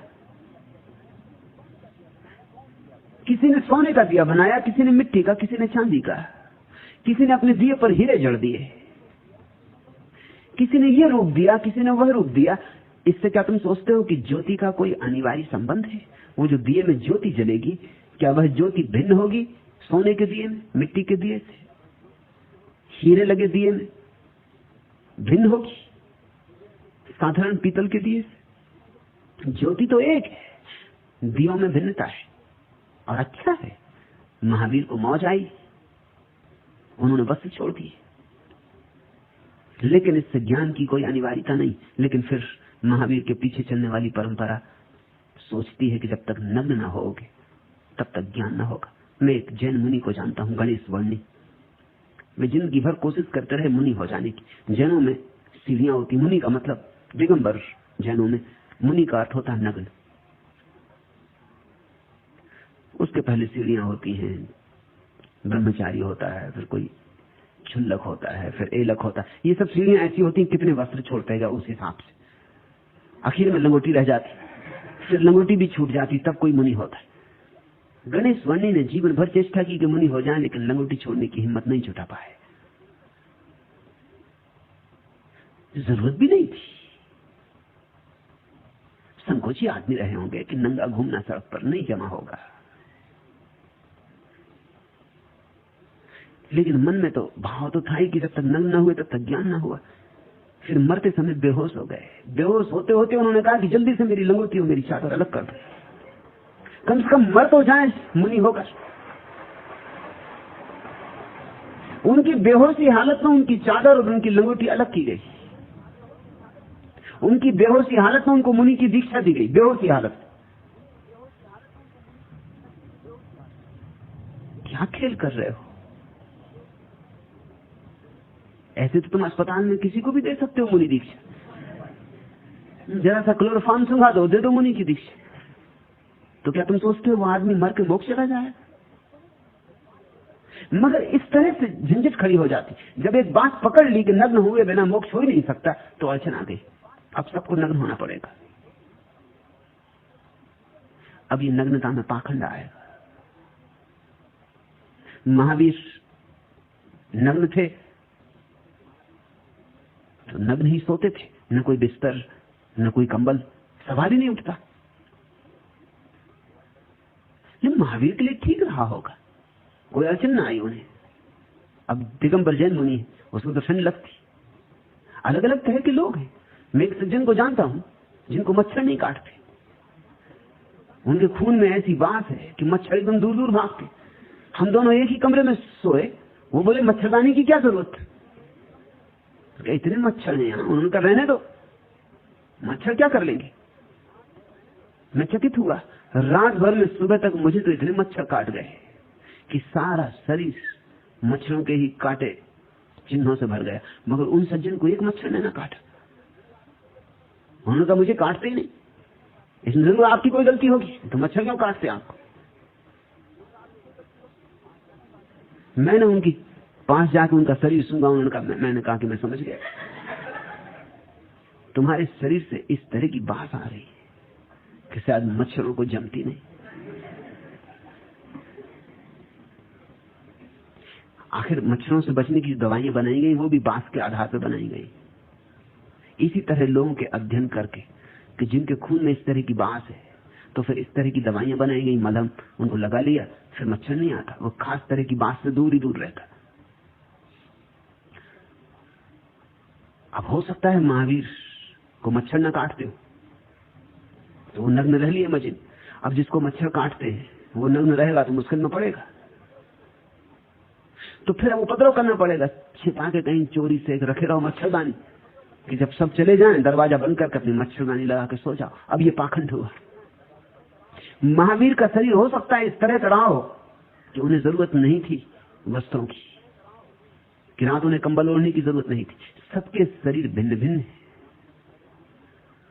किसी ने सोने का दिया बनाया, किसी ने मिट्टी का, किसी ने चांदी का, किसी ने अपने दिए पर हीरे जड़ दिए, किसी ने ये रूप दिया, किसी ने वह रूप दिया। इससे क्या तुम सोचते हो कि ज्योति का कोई अनिवार्य संबंध है? वो जो दिए में ज्योति जलेगी, क्या वह ज्योति भिन्न होगी सोने के दिए में, मिट्टी के दिए से, हीरे लगे दिए में भिन्न होगी साधारण पीतल के दिए से? ज्योति तो एक है, दियों में भिन्नता है। और अच्छा है, महावीर को मौज आई, उन्होंने वस्त्र छोड़ दिए, लेकिन इससे ज्ञान की कोई अनिवार्यता नहीं। लेकिन फिर महावीर के पीछे चलने वाली परंपरा सोचती है कि जब तक नग्न ना होगे तब तक ज्ञान ना होगा। मैं एक जैन मुनि को जानता हूं, गणेश वर्णी। वे जिंदगी भर कोशिश करते रहे मुनि हो जाने की। जैनों में सीढ़ियां होती, मुनि का मतलब दिगंबर, जैनों में मुनि का अर्थ होता है नग्न। उसके पहले सीढ़ियां होती हैं, ब्रह्मचारी होता है, फिर कोई क्षुल्लक होता है, फिर एलक होता है। ये सब सीढ़ियां ऐसी होती हैं, कितने वस्त्र छोड़ते जाओ उस हिसाब से। आखिर में लंगोटी रह जाती, फिर लंगोटी भी छूट जाती, तब कोई मुनि होता है। गणेश वर्णी ने जीवन भर चेष्टा की कि मुनि हो जाए, लेकिन लंगोटी छोड़ने की हिम्मत नहीं जुटा पाए। जरूरत भी नहीं थी, संकोची आदमी रहे होंगे कि नंगा घूमना सड़क पर नहीं जमा होगा। लेकिन मन में तो भाव तो था ही कि जब तक नंग न हुए तब तक ज्ञान न हुआ। फिर मरते समय बेहोश हो गए। बेहोश होते होते उन्होंने कहा कि जल्दी से मेरी लंगोटी और मेरी चादर अलग कर दो, कम से कम मर तो जाए मुनि होकर। उनकी बेहोशी हालत में उनकी चादर और उनकी लंगोटी अलग की गई। उनकी बेहोशी हालत में उनको मुनि की दीक्षा दी गई। बेहोशी हालत, क्या खेल कर रहे हो? ऐसे तो तुम अस्पताल में किसी को भी दे सकते हो मुनि दीक्षा। जरा सा क्लोरोफॉर्म सुंघा दो, दे दो मुनि की दीक्षा। तो क्या तुम सोचते हो वो आदमी मर के मोक्ष चला जाए? मगर इस तरह से झंझट खड़ी हो जाती। जब एक बात पकड़ ली कि नग्न हुए बिना मोक्ष हो ही नहीं सकता, तो अड़चन आ गई। अब सबको नग्न होना पड़ेगा। अब ये नग्नता में पाखंड आएगा। महावीर नग्न थे तो नग्न ही सोते थे, न कोई बिस्तर न कोई कंबल, सवाल ही नहीं उठता। लेकिन महावीर के लिए ठीक रहा होगा, कोई अड़चन ना आई उन्हें। अब दिगंबर जैन मुनि है, उसको तो ठंड लगती। अलग अलग तरह के लोग हैं। मैं एक सज्जन को जानता हूं जिनको मच्छर नहीं काटते। उनके खून में ऐसी बात है कि मच्छर एकदम दूर दूर भागते। हम दोनों एक ही कमरे में सोए, वो बोले मच्छरदानी की क्या जरूरत, इतने मच्छर हैं यहां। उन्होंने कहा रहने दो, मच्छर क्या कर लेंगे। मैं चकित हुआ, रात भर में सुबह तक मुझे तो इतने मच्छर काट गए कि सारा शरीर मच्छरों के ही काटे चिन्हों से भर गया। मगर उन सज्जन को एक मच्छर ने ना काटा। उन्होंने कहा मुझे काटते ही नहीं, इसमें जरूर आपकी कोई गलती होगी, तो मच्छर क्यों काटते आपको। मैंने उनकी पास जाकर उनका शरीर सूंघा। उन्होंने कहा, मैंने कहा कि मैं समझ गया, तुम्हारे शरीर से इस तरह की बात आ रही है कि शायद मच्छरों को जमती नहीं। आखिर मच्छरों से बचने की दवाइयां बनाई गई, वो भी बांस के आधार पर बनाई गई। इसी तरह लोगों के अध्ययन करके कि जिनके खून में इस तरह की बांस है, तो फिर इस तरह की दवाइयां बनाई गई, मलहम उनको लगा लिया, फिर मच्छर नहीं आता। वो खास तरह की बांस से दूर ही दूर रहता। अब हो सकता है महावीर को मच्छर न काटते हो तो वो नग्न रह लिए मजिन। अब जिसको मच्छर काटते हैं वो नग्न रहेगा तो मुश्किल में पड़ेगा, तो फिर अब उपद्रव करना पड़ेगा। छिपा के कहीं चोरी से रखे रहो मच्छरदानी कि जब सब चले जाएं दरवाजा बंद करके अपनी मच्छरदानी लगा के सो जाओ। अब ये पाखंड हुआ। महावीर का शरीर हो सकता है इस तरह रहा हो कि उन्हें जरूरत नहीं थी वस्त्रों की, कि रात उन्हें कंबल ओढ़ने की जरूरत नहीं थी। सबके शरीर भिन्न भिन्न है।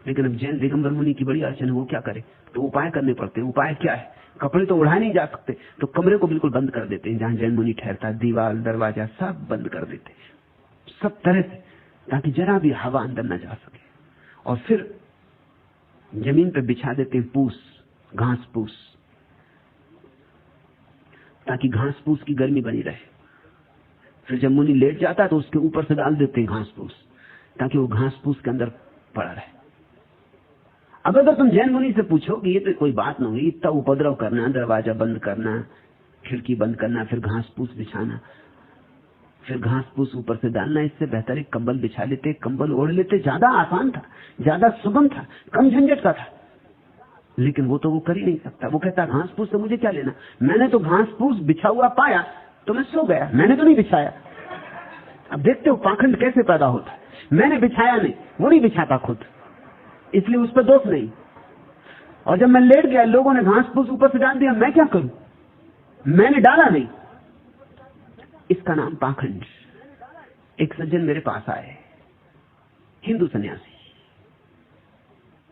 लेकिन अब जैन दिगंबर मुनि की बड़ी अड़चन है, वो क्या करे, तो उपाय करने पड़ते हैं। उपाय क्या है? कपड़े तो उड़ाए नहीं जा सकते, तो कमरे को बिल्कुल बंद कर देते हैं जहां जैन मुनि ठहरता है। दीवार दरवाजा सब बंद कर देते हैं, सब तरह से, ताकि जरा भी हवा अंदर न जा सके। और फिर जमीन पर बिछा देते हैं पूस, घास पूस, ताकि घास पूस की गर्मी बनी रहे। फिर जब मुनि लेट जाता है तो उसके ऊपर से डाल देते हैं घास फूस, ताकि वो घास फूस के अंदर पड़ा रहे। अब अगर तुम जैन मुनि से पूछो कि ये तो कोई बात नहीं हुई, इतना उपद्रव करना, दरवाजा बंद करना, खिड़की बंद करना, फिर घास फूस बिछाना, फिर घास फूस ऊपर से डालना, इससे बेहतर एक कंबल बिछा लेते, कंबल ओढ़ लेते, ज्यादा आसान था, ज्यादा सुगम था, कम झंझट का था। लेकिन वो तो वो कर ही नहीं सकता। वो कहता घास फूस से मुझे क्या लेना, मैंने तो घास फूस बिछा हुआ पाया तो मैं सो गया, मैंने तो नहीं बिछाया। अब देखते हो पाखंड कैसे पैदा होता है। मैंने बिछाया नहीं, वो नहीं बिछाता खुद, इसलिए उस पर दोष नहीं। और जब मैं लेट गया, लोगों ने घास फूस ऊपर से डाल दिया, मैं क्या करूं, मैंने डाला नहीं। इसका नाम पाखंड। एक सज्जन मेरे पास आए, हिंदू सन्यासी,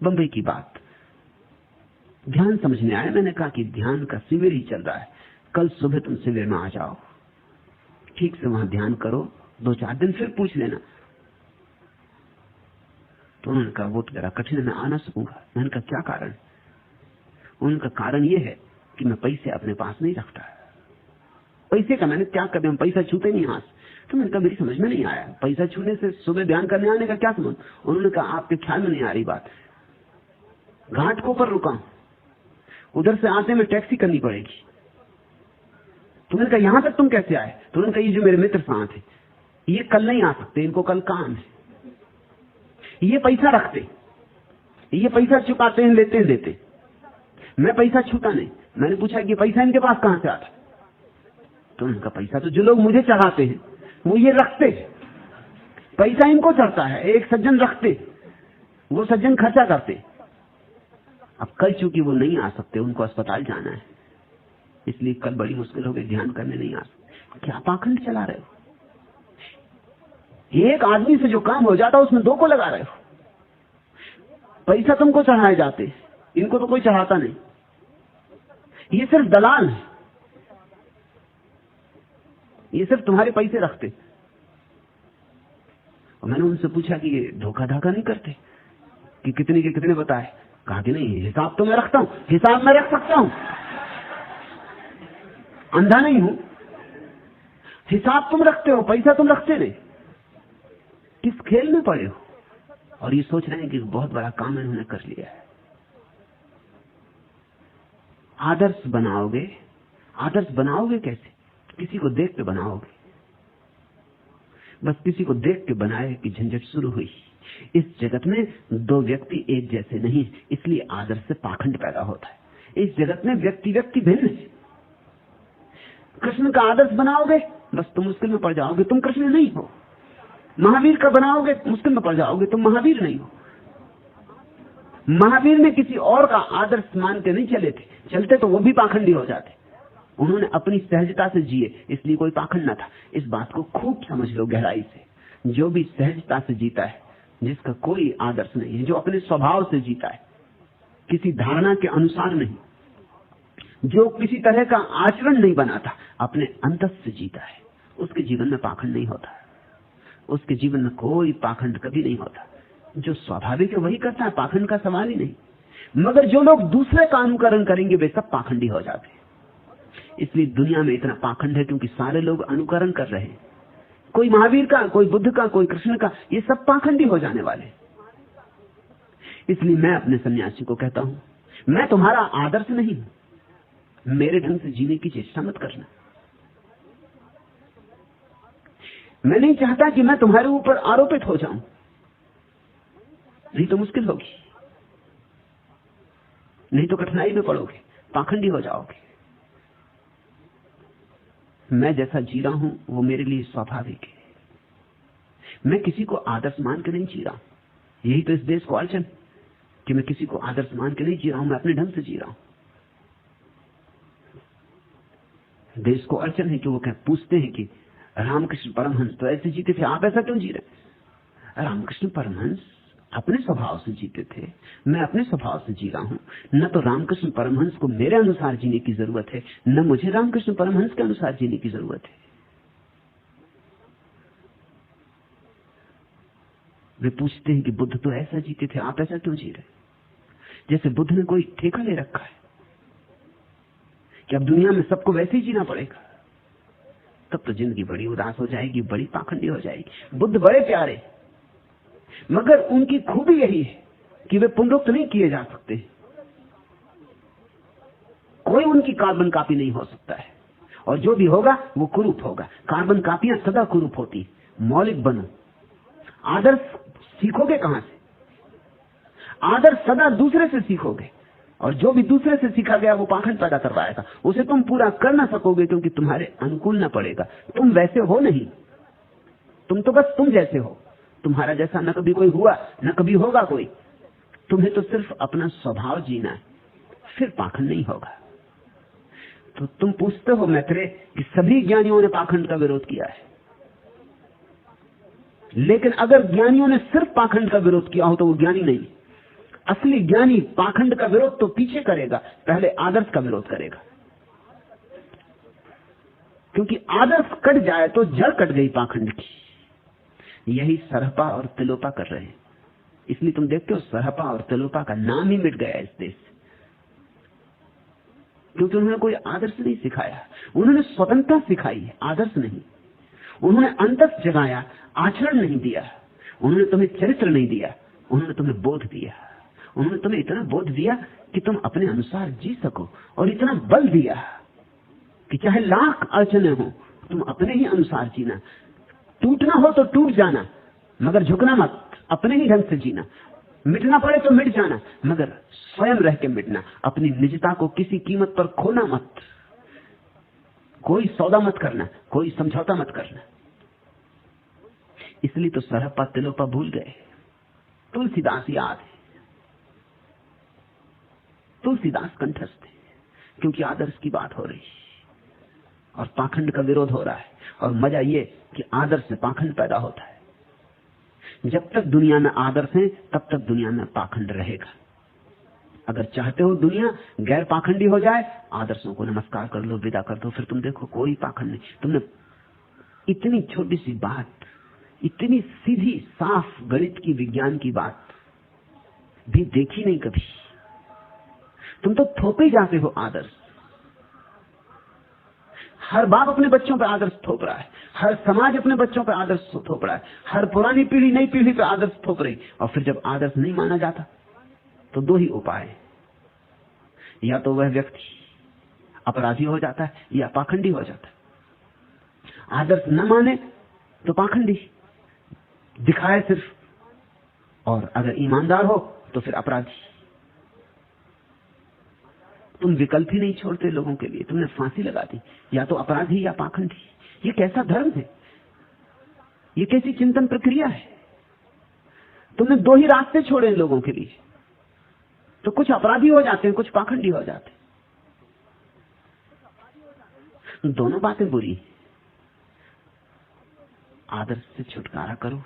बंबई की बात, ध्यान समझने आया। मैंने कहा कि ध्यान का शिविर ही चल रहा है, कल सुबह तुम शिविर में आ जाओ, ठीक से वहां ध्यान करो, 2-4 दिन फिर पूछ लेना। तो उन्होंने कहा वो तो जरा कठिन है, मैं आ ना सकूंगा। मैंने कहा क्या कारण? उनका कारण ये है कि मैं पैसे अपने पास नहीं रखता। पैसे का मैंने त्याग कर दिया, हम पैसा छूते नहीं हाथ। तो मैंने कहा मेरी समझ में नहीं आया, पैसा छूने से सुबह ध्यान करने आने का क्या संबंध? उन्होंने कहा आपके ख्याल में नहीं आ रही बात, घाट को पर रुका, उधर से आते में टैक्सी करनी पड़ेगी। तो मैंने कहा यहां तक तुम कैसे आए? तो उन्होंने कहा ये जो मेरे मित्र साथ है ये कल नहीं आ सकते, इनको कल काम है, ये पैसा रखते, ये पैसा चुकाते हैं, लेते हैं देते, मैं पैसा छूता नहीं। मैंने पूछा कि पैसा इनके पास कहां से आता? तो उनका पैसा तो जो लोग मुझे चढ़ाते हैं वो ये रखते, पैसा इनको चढ़ता है, एक सज्जन रखते, वो सज्जन खर्चा करते। अब कल चूंकि वो नहीं आ सकते, उनको अस्पताल जाना है, इसलिए कल बड़ी मुश्किल हो गई, ध्यान करने नहीं आ सकते। क्या पाखंड चला रहे हो? एक आदमी से जो काम हो जाता उसमें 2 को लगा रहे हो। पैसा तुमको चढ़ाए जाते, इनको तो कोई चढ़ाता नहीं, ये सिर्फ दलाल है, ये सिर्फ तुम्हारे पैसे रखते। और मैंने उनसे पूछा कि ये धोखा धाका नहीं करते कि कितने के कितने बताए? कहा कि नहीं, हिसाब तो मैं रखता हूं, हिसाब मैं रख सकता हूं, अंधा नहीं हूं। हिसाब तुम रखते हो, पैसा तुम रखते नहीं, किस खेल में पड़े हो? और ये सोच रहे हैं कि बहुत बड़ा काम इन्होंने कर लिया है। आदर्श बनाओगे, आदर्श बनाओगे कैसे? किसी को देख के बनाओगे, बस किसी को देख के बनाए कि झंझट शुरू हुई। इस जगत में 2 व्यक्ति एक जैसे नहीं, इसलिए आदर्श से पाखंड पैदा होता है। इस जगत में व्यक्ति व्यक्ति भिन्न है। कृष्ण का आदर्श बनाओगे बस तुम मुश्किल में पड़ जाओगे, तुम कृष्ण नहीं हो। महावीर का बनाओगे मुश्किल में पड़ जाओगे, तुम महावीर नहीं हो। महावीर ने किसी और का आदर्श मान के नहीं चले थे, चलते तो वो भी पाखंडी हो जाते। उन्होंने अपनी सहजता से जिए, इसलिए कोई पाखंड न था। इस बात को खूब समझ लो गहराई से। जो भी सहजता से जीता है, जिसका कोई आदर्श नहीं है, जो अपने स्वभाव से जीता है, किसी धारणा के अनुसार नहीं, जो किसी तरह का आचरण नहीं बनाता, अपने अंतस से जीता है, उसके जीवन में पाखंड नहीं होता। उसके जीवन में कोई पाखंड कभी नहीं होता। जो स्वाभाविक है वही करता है, पाखंड का सवाल ही नहीं। मगर जो लोग दूसरे का अनुकरण करेंगे वे सब पाखंडी हो जाते हैं। इसलिए दुनिया में इतना पाखंड है क्योंकि सारे लोग अनुकरण कर रहे हैं। कोई महावीर का, कोई बुद्ध का, कोई कृष्ण का, ये सब पाखंडी हो जाने वाले। इसलिए मैं अपने सन्यासी को कहता हूं, मैं तुम्हारा आदर्श नहीं हूं, मेरे ढंग से जीने की चेष्टा मत करना। मैं नहीं चाहता कि मैं तुम्हारे ऊपर आरोपित हो जाऊं, नहीं तो मुश्किल होगी, नहीं तो कठिनाई में पड़ोगे, पाखंडी हो जाओगे। मैं जैसा जी रहा हूं वो मेरे लिए स्वाभाविक है। मैं किसी को आदर्श मान के नहीं जी रहा हूं। यही तो इस देश को अड़चन कि मैं किसी को आदर्श मान के नहीं जी रहा हूं, मैं अपने ढंग से जी रहा हूं। देश को अड़चन है कि वो पूछते हैं कि रामकृष्ण परमहंस तो ऐसे जीते थे, आप ऐसा क्यों जी रहे? रामकृष्ण परमहंस अपने स्वभाव से जीते थे, मैं अपने स्वभाव से जी रहा हूं। न तो रामकृष्ण परमहंस को मेरे अनुसार जीने की जरूरत है, न मुझे रामकृष्ण परमहंस के अनुसार जीने की जरूरत है। वे पूछते हैं कि बुद्ध तो ऐसा जीते थे, आप ऐसा क्यों जी रहे? जैसे बुद्ध ने कोई ठेका ले रखा है कि अब दुनिया में सबको वैसे ही जीना पड़ेगा। तब तो जिंदगी बड़ी उदास हो जाएगी, बड़ी पाखंडी हो जाएगी। बुद्ध बड़े प्यारे, मगर उनकी खूबी यही है कि वे पुनरुक्त नहीं किए जा सकते। कोई उनकी कार्बन कॉपी नहीं हो सकता है, और जो भी होगा वो कुरूप होगा। कार्बन कॉपियां सदा कुरूप होती। मौलिक बनो। आदर्श सीखोगे कहां से? आदर्श सदा दूसरे से सीखोगे, और जो भी दूसरे से सीखा गया वो पाखंड पैदा करवाएगा। उसे तुम पूरा कर ना सकोगे क्योंकि तुम्हारे अनुकूल ना पड़ेगा। तुम वैसे हो नहीं, तुम तो बस तुम जैसे हो। तुम्हारा जैसा न कभी कोई हुआ, न कभी होगा कोई। तुम्हें तो सिर्फ अपना स्वभाव जीना है, फिर पाखंड नहीं होगा। तो तुम पूछते हो मैत्रेय कि सभी ज्ञानियों ने पाखंड का विरोध किया है, लेकिन अगर ज्ञानियों ने सिर्फ पाखंड का विरोध किया हो तो वो ज्ञानी नहीं। असली ज्ञानी पाखंड का विरोध तो पीछे करेगा, पहले आदर्श का विरोध करेगा। क्योंकि आदर्श कट जाए तो जड़ कट गई पाखंड की। यही सरहपा और तिलोपा कर रहे हैं। इसलिए तुम देखते हो सरहपा और तिलोपा का नाम ही मिट गया इस देश से, क्योंकि उन्होंने कोई आदर्श नहीं सिखाया। उन्होंने स्वतंत्रता सिखाई है, आदर्श नहीं। उन्होंने अंतस जगाया, आचरण नहीं दिया। उन्होंने तुम्हें चरित्र नहीं दिया, उन्होंने तुम्हें बोध दिया। उन्होंने तुम्हें इतना बोध दिया कि तुम अपने अनुसार जी सको, और इतना बल दिया कि चाहे लाख अड़चने हो तुम अपने ही अनुसार जीना। टूटना हो तो टूट जाना, मगर झुकना मत। अपने ही ढंग से जीना। मिटना पड़े तो मिट जाना, मगर स्वयं रह के मिटना। अपनी निजता को किसी कीमत पर खोना मत। कोई सौदा मत करना, कोई समझौता मत करना। इसलिए तो सरहपा तिलोपा भूल गए। तुलसीदास याद है, तुलसीदास कंठस्थ है, क्योंकि आदर्श की बात हो रही और पाखंड का विरोध हो रहा है। और मजा ये कि आदर्श से पाखंड पैदा होता है। जब तक दुनिया में आदर्श है तब तक दुनिया में पाखंड रहेगा। अगर चाहते हो दुनिया गैर पाखंडी हो जाए, आदर्शों को नमस्कार कर लो, विदा कर दो, फिर तुम देखो कोई पाखंड नहीं। तुमने इतनी छोटी सी बात, इतनी सीधी साफ गणित की, विज्ञान की बात भी देखी नहीं कभी। तुम तो थोपे जाते हो आदर्श। हर बाप अपने बच्चों पर आदर्श थोप रहा है, हर समाज अपने बच्चों पर आदर्श थोप रहा है, हर पुरानी पीढ़ी नई पीढ़ी पर आदर्श थोप रही। और फिर जब आदर्श नहीं माना जाता तो दो ही उपाय है, या तो वह व्यक्ति अपराधी हो जाता है या पाखंडी हो जाता है। आदर्श न माने तो पाखंडी दिखाए सिर्फ, और अगर ईमानदार हो तो फिर अपराधी। तुम विकल्प ही नहीं छोड़ते लोगों के लिए। तुमने फांसी लगा दी, या तो अपराधी या पाखंडी। ये कैसा धर्म है? ये कैसी चिंतन प्रक्रिया है? तुमने दो ही रास्ते छोड़े लोगों के लिए, तो कुछ अपराधी हो जाते हैं, कुछ पाखंडी हो जाते हैं। दोनों बातें बुरी। आदर्श से छुटकारा करो।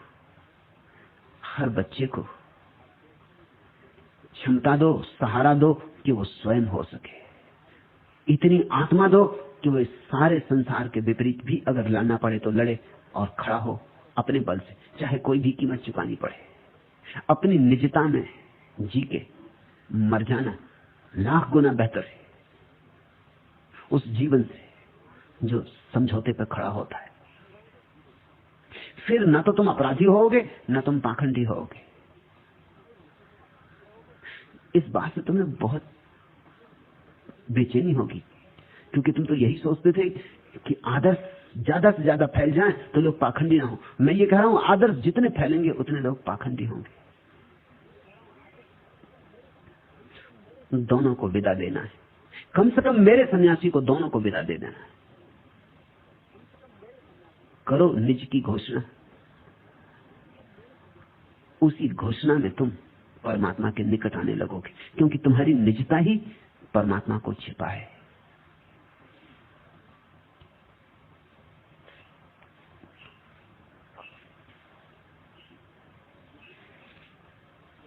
हर बच्चे को क्षमता दो, सहारा दो कि वो स्वयं हो सके। इतनी आत्मा दो कि वो इस सारे संसार के विपरीत भी अगर लड़ना पड़े तो लड़े और खड़ा हो अपने बल से, चाहे कोई भी कीमत चुकानी पड़े। अपनी निजता में जी के मर जाना लाख गुना बेहतर है उस जीवन से जो समझौते पर खड़ा होता है। फिर ना तो तुम अपराधी होगे, ना तुम पाखंडी होगे। इस बात से तुम्हें बहुत बेचैनी होगी, क्योंकि तुम तो यही सोचते थे कि आदर्श ज्यादा से ज्यादा फैल जाएं तो लोग पाखंडी ना हो। मैं ये कह रहा हूं, आदर्श जितने फैलेंगे उतने लोग पाखंडी होंगे। दोनों को विदा देना है। कम से कम मेरे सन्यासी को दोनों को विदा दे देना है। करो निज की घोषणा। उसी घोषणा में तुम परमात्मा के निकट आने लगोगे, क्योंकि तुम्हारी निजता ही परमात्मा को छिपा है।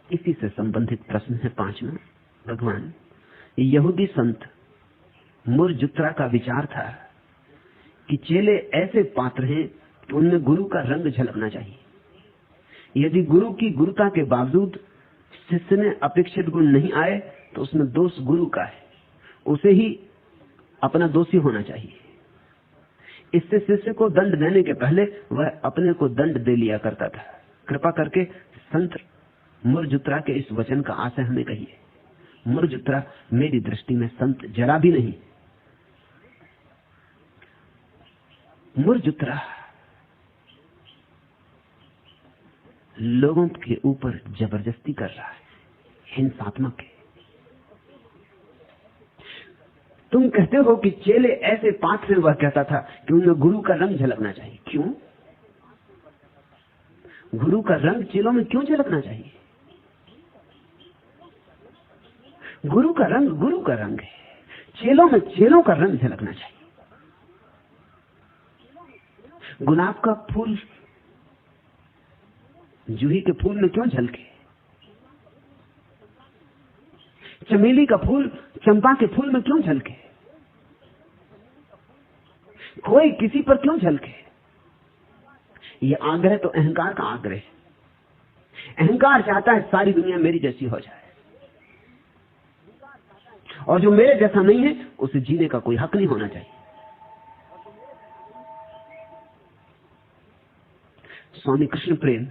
इसी से संबंधित प्रश्न है 5वां। भगवान, यहूदी संत मुरजुत्रा का विचार था कि चेले ऐसे पात्र हैं कि उनमें गुरु का रंग झलकना चाहिए। यदि गुरु की गुरुता के बावजूद शिष्य में अपेक्षित गुण नहीं आए तो उसमें दोष गुरु का है, उसे ही अपना दोषी होना चाहिए। इससे शिष्य को दंड देने के पहले वह अपने को दंड दे लिया करता था। कृपा करके संत मुरजुत्रा के इस वचन का आशय हमें कहिए। मुरजुत्रा मेरी दृष्टि में संत जरा भी नहीं। मुरजुत्रा लोगों के ऊपर जबरदस्ती कर रहा है, हिंसात्मक है। तुम कहते हो कि चेले ऐसे पाठ में, वह कहता था कि उनमें गुरु का रंग झलकना चाहिए। क्यों? गुरु का रंग चेलों में क्यों झलकना चाहिए? गुरु का रंग है, चेलों में चेलों का रंग झलकना चाहिए। गुलाब का फूल जूही के फूल में क्यों झलके? चमेली का फूल चंपा के फूल में क्यों झलके? कोई किसी पर क्यों झलके? ये आग्रह तो अहंकार का आग्रह है। अहंकार चाहता है सारी दुनिया मेरी जैसी हो जाए, और जो मेरे जैसा नहीं है उसे जीने का कोई हक नहीं होना चाहिए। स्वामी कृष्ण प्रेम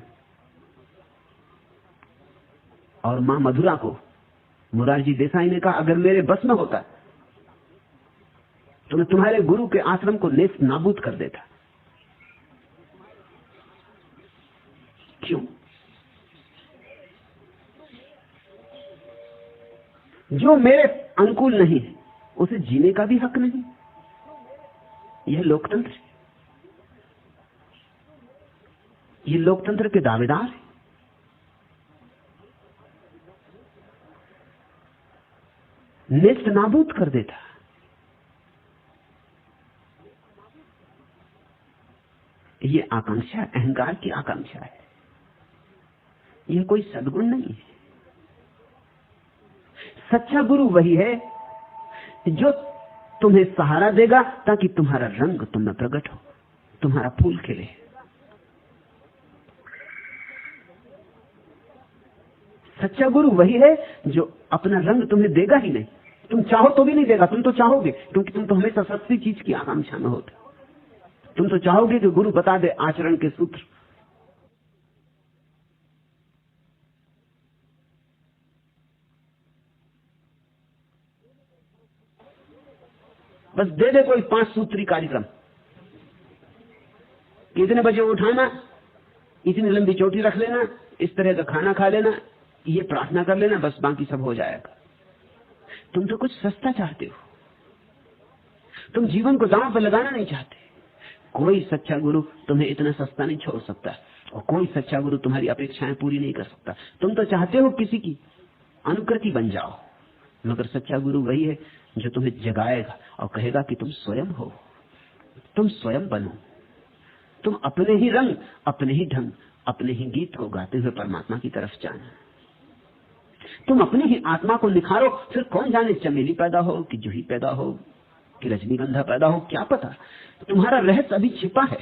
और मां मधुरा को मुरारजी देसाई ने कहा, अगर मेरे बस में होता तो मैं तुम्हारे गुरु के आश्रम को नेस्त नाबूद कर देता। क्यों? जो मेरे अनुकूल नहीं है उसे जीने का भी हक नहीं। यह लोकतंत्र है, ये लोकतंत्र के दावेदार है। नेस्त नाबूद कर देता। ये आकांक्षा अहंकार की आकांक्षा है, यह कोई सद्गुण नहीं है। सच्चा गुरु वही है जो तुम्हें सहारा देगा ताकि तुम्हारा रंग तुम में प्रकट हो, तुम्हारा फूल खिले। सच्चा गुरु वही है जो अपना रंग तुम्हें देगा ही नहीं, तुम चाहो तो भी नहीं देगा। तुम तो चाहोगे, क्योंकि तुम तो हमेशा सस्ती चीज की आकांक्षा में होते। तुम तो चाहोगे कि गुरु बता दे आचरण के सूत्र। बस दे दे कोई 5 सूत्री कार्यक्रम, इतने बजे उठाना, इतनी लंबी चोटी रख लेना, इस तरह का खाना खा लेना, ये प्रार्थना कर लेना, बस बाकी सब हो जाएगा। तुम तो कुछ सस्ता चाहते हो, तुम जीवन को दांव पर लगाना नहीं चाहते। कोई सच्चा गुरु तुम्हें इतना सस्ता नहीं छोड़ सकता, और कोई सच्चा गुरु तुम्हारी अपेक्षाएं पूरी नहीं कर सकता। तुम तो चाहते हो किसी की अनुकृति बन जाओ, मगर सच्चा गुरु वही है जो तुम्हें जगाएगा और कहेगा कि तुम स्वयं हो, तुम स्वयं बनो, तुम अपने ही रंग, अपने ही ढंग, अपने ही गीत को गाते हुए परमात्मा की तरफ जाना। तुम अपनी ही आत्मा को निखारो, फिर कौन जाने चमेली पैदा हो कि जूही पैदा हो कि रजनीगंधा पैदा हो, क्या पता। तुम्हारा रहस्य अभी छिपा है।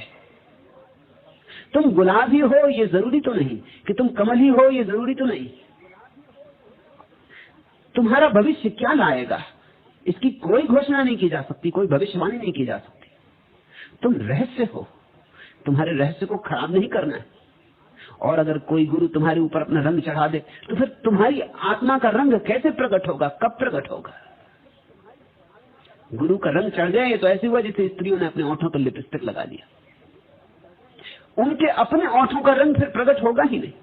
तुम गुलाब ही हो ये जरूरी तो नहीं, कि तुम कमल ही हो ये जरूरी तो नहीं। तुम्हारा भविष्य क्या लाएगा इसकी कोई घोषणा नहीं की जा सकती, कोई भविष्यवाणी नहीं की जा सकती। तुम रहस्य हो, तुम्हारे रहस्य को खराब नहीं करना है। और अगर कोई गुरु तुम्हारे ऊपर अपना रंग चढ़ा दे तो फिर तुम्हारी आत्मा का रंग कैसे प्रकट होगा, कब प्रकट होगा? गुरु का रंग चढ़ जाए तो ऐसे हुआ जैसे स्त्रियों ने अपने ओंठों पर लिपस्टिक लगा दिया, उनके अपने ओंठों का रंग फिर प्रकट होगा ही नहीं।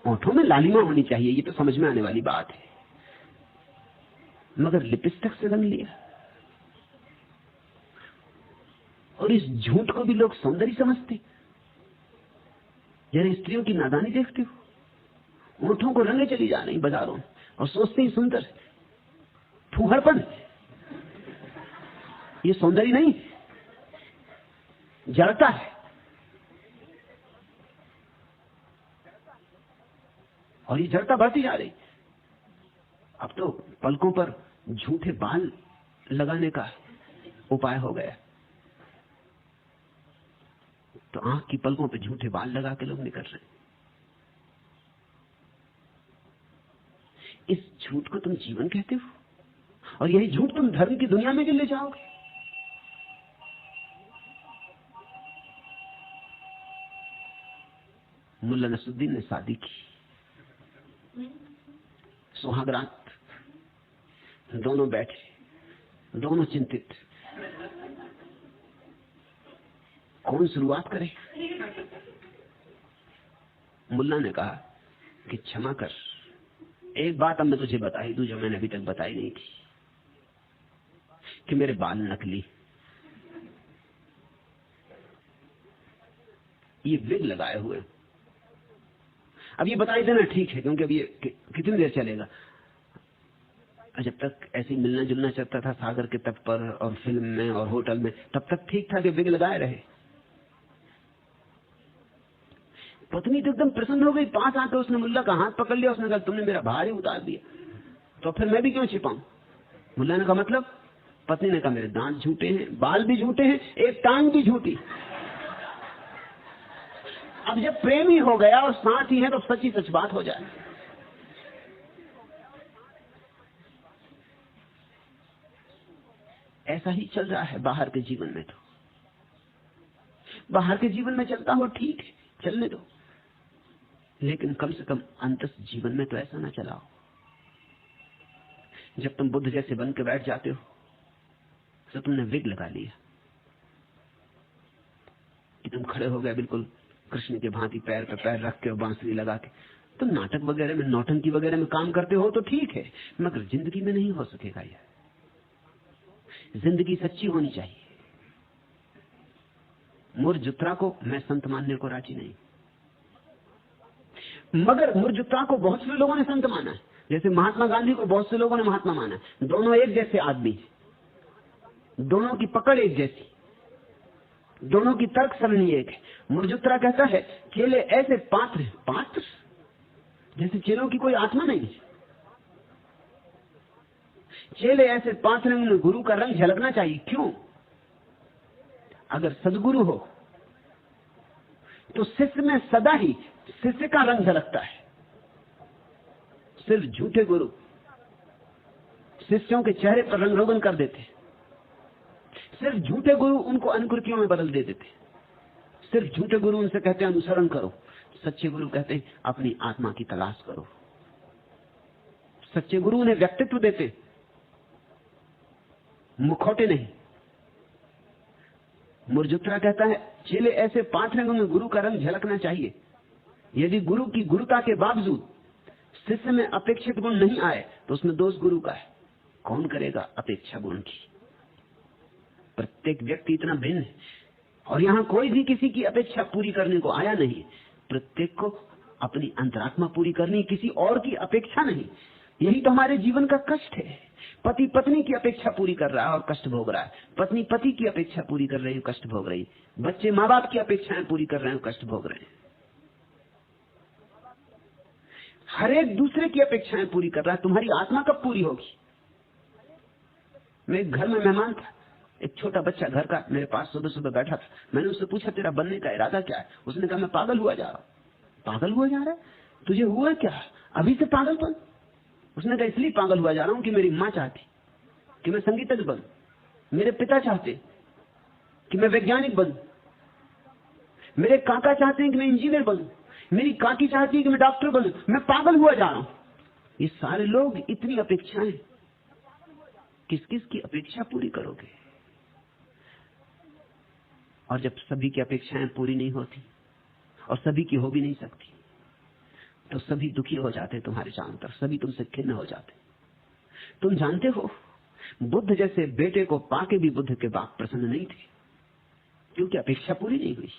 ओंठों में लालिमा होनी चाहिए, ये तो समझ में आने वाली बात है, मगर लिपस्टिक से रंग लिया। और इस झूठ को भी लोग सौंदर्य समझते। जरा स्त्रियों की नादानी देखते हो, ओंठों को रंगे चली जा रही बाजारों में और सोचते ही सुंदर है, फूहड़पन। ये सौंदर्य नहीं, जड़ता है। और ये जड़ता बढ़ती जा रही। अब तो पलकों पर झूठे बाल लगाने का उपाय हो गया, तो आंख की पलकों पे झूठे बाल लगा के लोग निकल रहे। इस झूठ को तुम जीवन कहते हो? और यही झूठ तुम धर्म की दुनिया में भी ले जाओगे। मुल्ला नसरुद्दीन ने शादी की, सुहाग रात, दोनों बैठे, दोनों चिंतित, कौन शुरुआत करे। मुल्ला ने कहा कि क्षमा कर, एक बात अब मैं तुझे बता ही दूं जो मैंने अभी तक बताई नहीं थी, कि मेरे बाल नकली, ये विग लगाए हुए। अब ये बताई देना ठीक है, क्योंकि अब ये कितनी देर चलेगा। जब तक ऐसे मिलना जुलना चलता था सागर के तट पर और फिल्म में और होटल में, तब तक ठीक था कि विग लगाए रहे। पत्नी तो एकदम प्रसन्न हो गई, पास आकर उसने मुल्ला का हाथ पकड़ लिया, उसने कहा तुमने मेरा भार ही उतार दिया, तो फिर मैं भी क्यों छिपाऊं। मुल्ला ने कहा मतलब? पत्नी ने कहा मेरे दांत झूठे हैं, बाल भी झूठे हैं, एक टांग भी झूठी। अब जब प्रेमी हो गया और साथ ही है तो सच्ची सच बात हो जाए। ऐसा ही चल रहा है बाहर के जीवन में। तो बाहर के जीवन में चलता हो ठीक है, चलने दो, लेकिन कम से कम अंतस जीवन में तो ऐसा ना चलाओ। जब तुम बुद्ध जैसे बन के बैठ जाते हो तो तुमने विग लगा लिया कि तुम खड़े हो गए बिल्कुल कृष्ण के भांति, पैर पे पैर रख के और बांसुरी लगा के। तुम नाटक वगैरह में, नौटंकी वगैरह में काम करते हो तो ठीक है, मगर जिंदगी में नहीं हो सकेगा यह। जिंदगी सच्ची होनी चाहिए। मुरजुत्रा को मैं संत मानने को राजी नहीं, मगर मुरजुत्रा को बहुत से लोगों ने संत माना है। जैसे महात्मा गांधी को बहुत से लोगों ने महात्मा माना है। दोनों एक जैसे आदमी, दोनों की पकड़ एक जैसी, दोनों की तर्क सरणी एक है। मुरजुत्रा कहता है चेले ऐसे पात्र जैसे चेलों की कोई आत्मा नहीं। चेले ऐसे पात्र में गुरु का रंग झलकना चाहिए। क्यों? अगर सदगुरु हो तो शिष्य में सदा ही शिष्य का रंग झलकता है। सिर्फ झूठे गुरु शिष्यों के चेहरे पर रंग रोगन कर देते। सिर्फ झूठे गुरु उनको अनुकृतियों में बदल दे देते। सिर्फ झूठे गुरु उनसे कहते हैं अनुसरण करो। सच्चे गुरु कहते हैं अपनी आत्मा की तलाश करो। सच्चे गुरु उन्हें व्यक्तित्व देते, मुखौटे नहीं। मुरजुत्रा कहता है चेले ऐसे पात्र हैं गुरु का रंग झलकना चाहिए। यदि गुरु की गुरुता के बावजूद शिष्य में अपेक्षित गुण नहीं आए तो उसमें दोष गुरु का है। कौन करेगा अपेक्षा गुण की? प्रत्येक व्यक्ति इतना भिन्न है और यहां कोई भी किसी की अपेक्षा पूरी करने को आया नहीं। प्रत्येक को अपनी अंतरात्मा पूरी करनी, किसी और की अपेक्षा नहीं। यही तो हमारे जीवन का कष्ट है। पति पत्नी की अपेक्षा पूरी कर रहा है और कष्ट भोग रहा है। पत्नी पति की अपेक्षा पूरी कर रही है, कष्ट भोग रही है। बच्चे माँ बाप की अपेक्षाएं पूरी कर रहे हैं, कष्ट भोग रहे हैं। हर एक दूसरे की अपेक्षाएं पूरी कर रहा है। तुम्हारी आत्मा कब पूरी होगी? मैं घर में मेहमान था, एक छोटा बच्चा घर का मेरे पास सुबह सुबह बैठा था। मैंने उससे पूछा तेरा बनने का इरादा क्या है? उसने कहा मैं पागल हुआ जा रहा हूं। पागल हुआ जा रहा है? तुझे हुआ क्या अभी से पागलपन? उसने कहा इसलिए पागल हुआ जा रहा हूं कि मेरी माँ चाहती कि मैं संगीतज्ञ बनूं, मेरे पिता चाहते कि मैं वैज्ञानिक बनूं, मेरे काका चाहते हैं कि मैं इंजीनियर बनूं, मेरी काकी चाहती है कि मैं डॉक्टर बनूं। मैं पागल हुआ जा रहा हूं। ये सारे लोग इतनी अपेक्षाएं, किस किस की अपेक्षा पूरी करोगे? और जब सभी की अपेक्षाएं पूरी नहीं होती और सभी की हो भी नहीं सकती तो सभी दुखी हो जाते। तुम्हारे चारों तरफ सभी तुमसे खिन्न हो जाते। तुम जानते हो बुद्ध जैसे बेटे को पाके भी बुद्ध के बाप प्रसन्न नहीं थे, क्योंकि अपेक्षा पूरी नहीं हुई।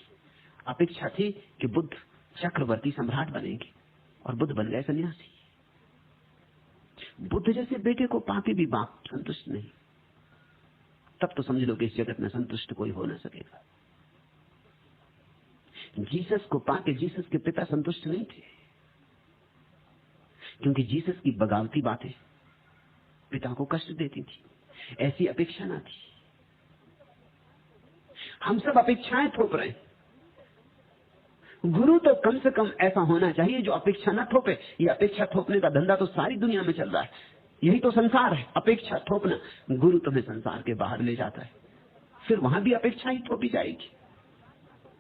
अपेक्षा थी कि बुद्ध चक्रवर्ती सम्राट बनेंगे और बुद्ध बन गए सन्यासी। बुद्ध जैसे बेटे को पाके भी बाप संतुष्ट नहीं, तब तो समझ लो कि इस जगत में संतुष्ट कोई हो ना सकेगा। जीसस को पाके जीसस के पिता संतुष्ट नहीं थे, क्योंकि जीसस की बगावती बातें पिता को कष्ट देती थी। ऐसी अपेक्षा ना थी। हम सब अपेक्षाएं थोप रहे हैं। गुरु तो कम से कम ऐसा होना चाहिए जो अपेक्षा ना थोपे। ये अपेक्षा थोपने का धंधा तो सारी दुनिया में चल रहा है। यही तो संसार है, अपेक्षा थोपना। गुरु तुम्हें संसार के बाहर ले जाता है, फिर वहां भी अपेक्षा ही थोपी जाएगी।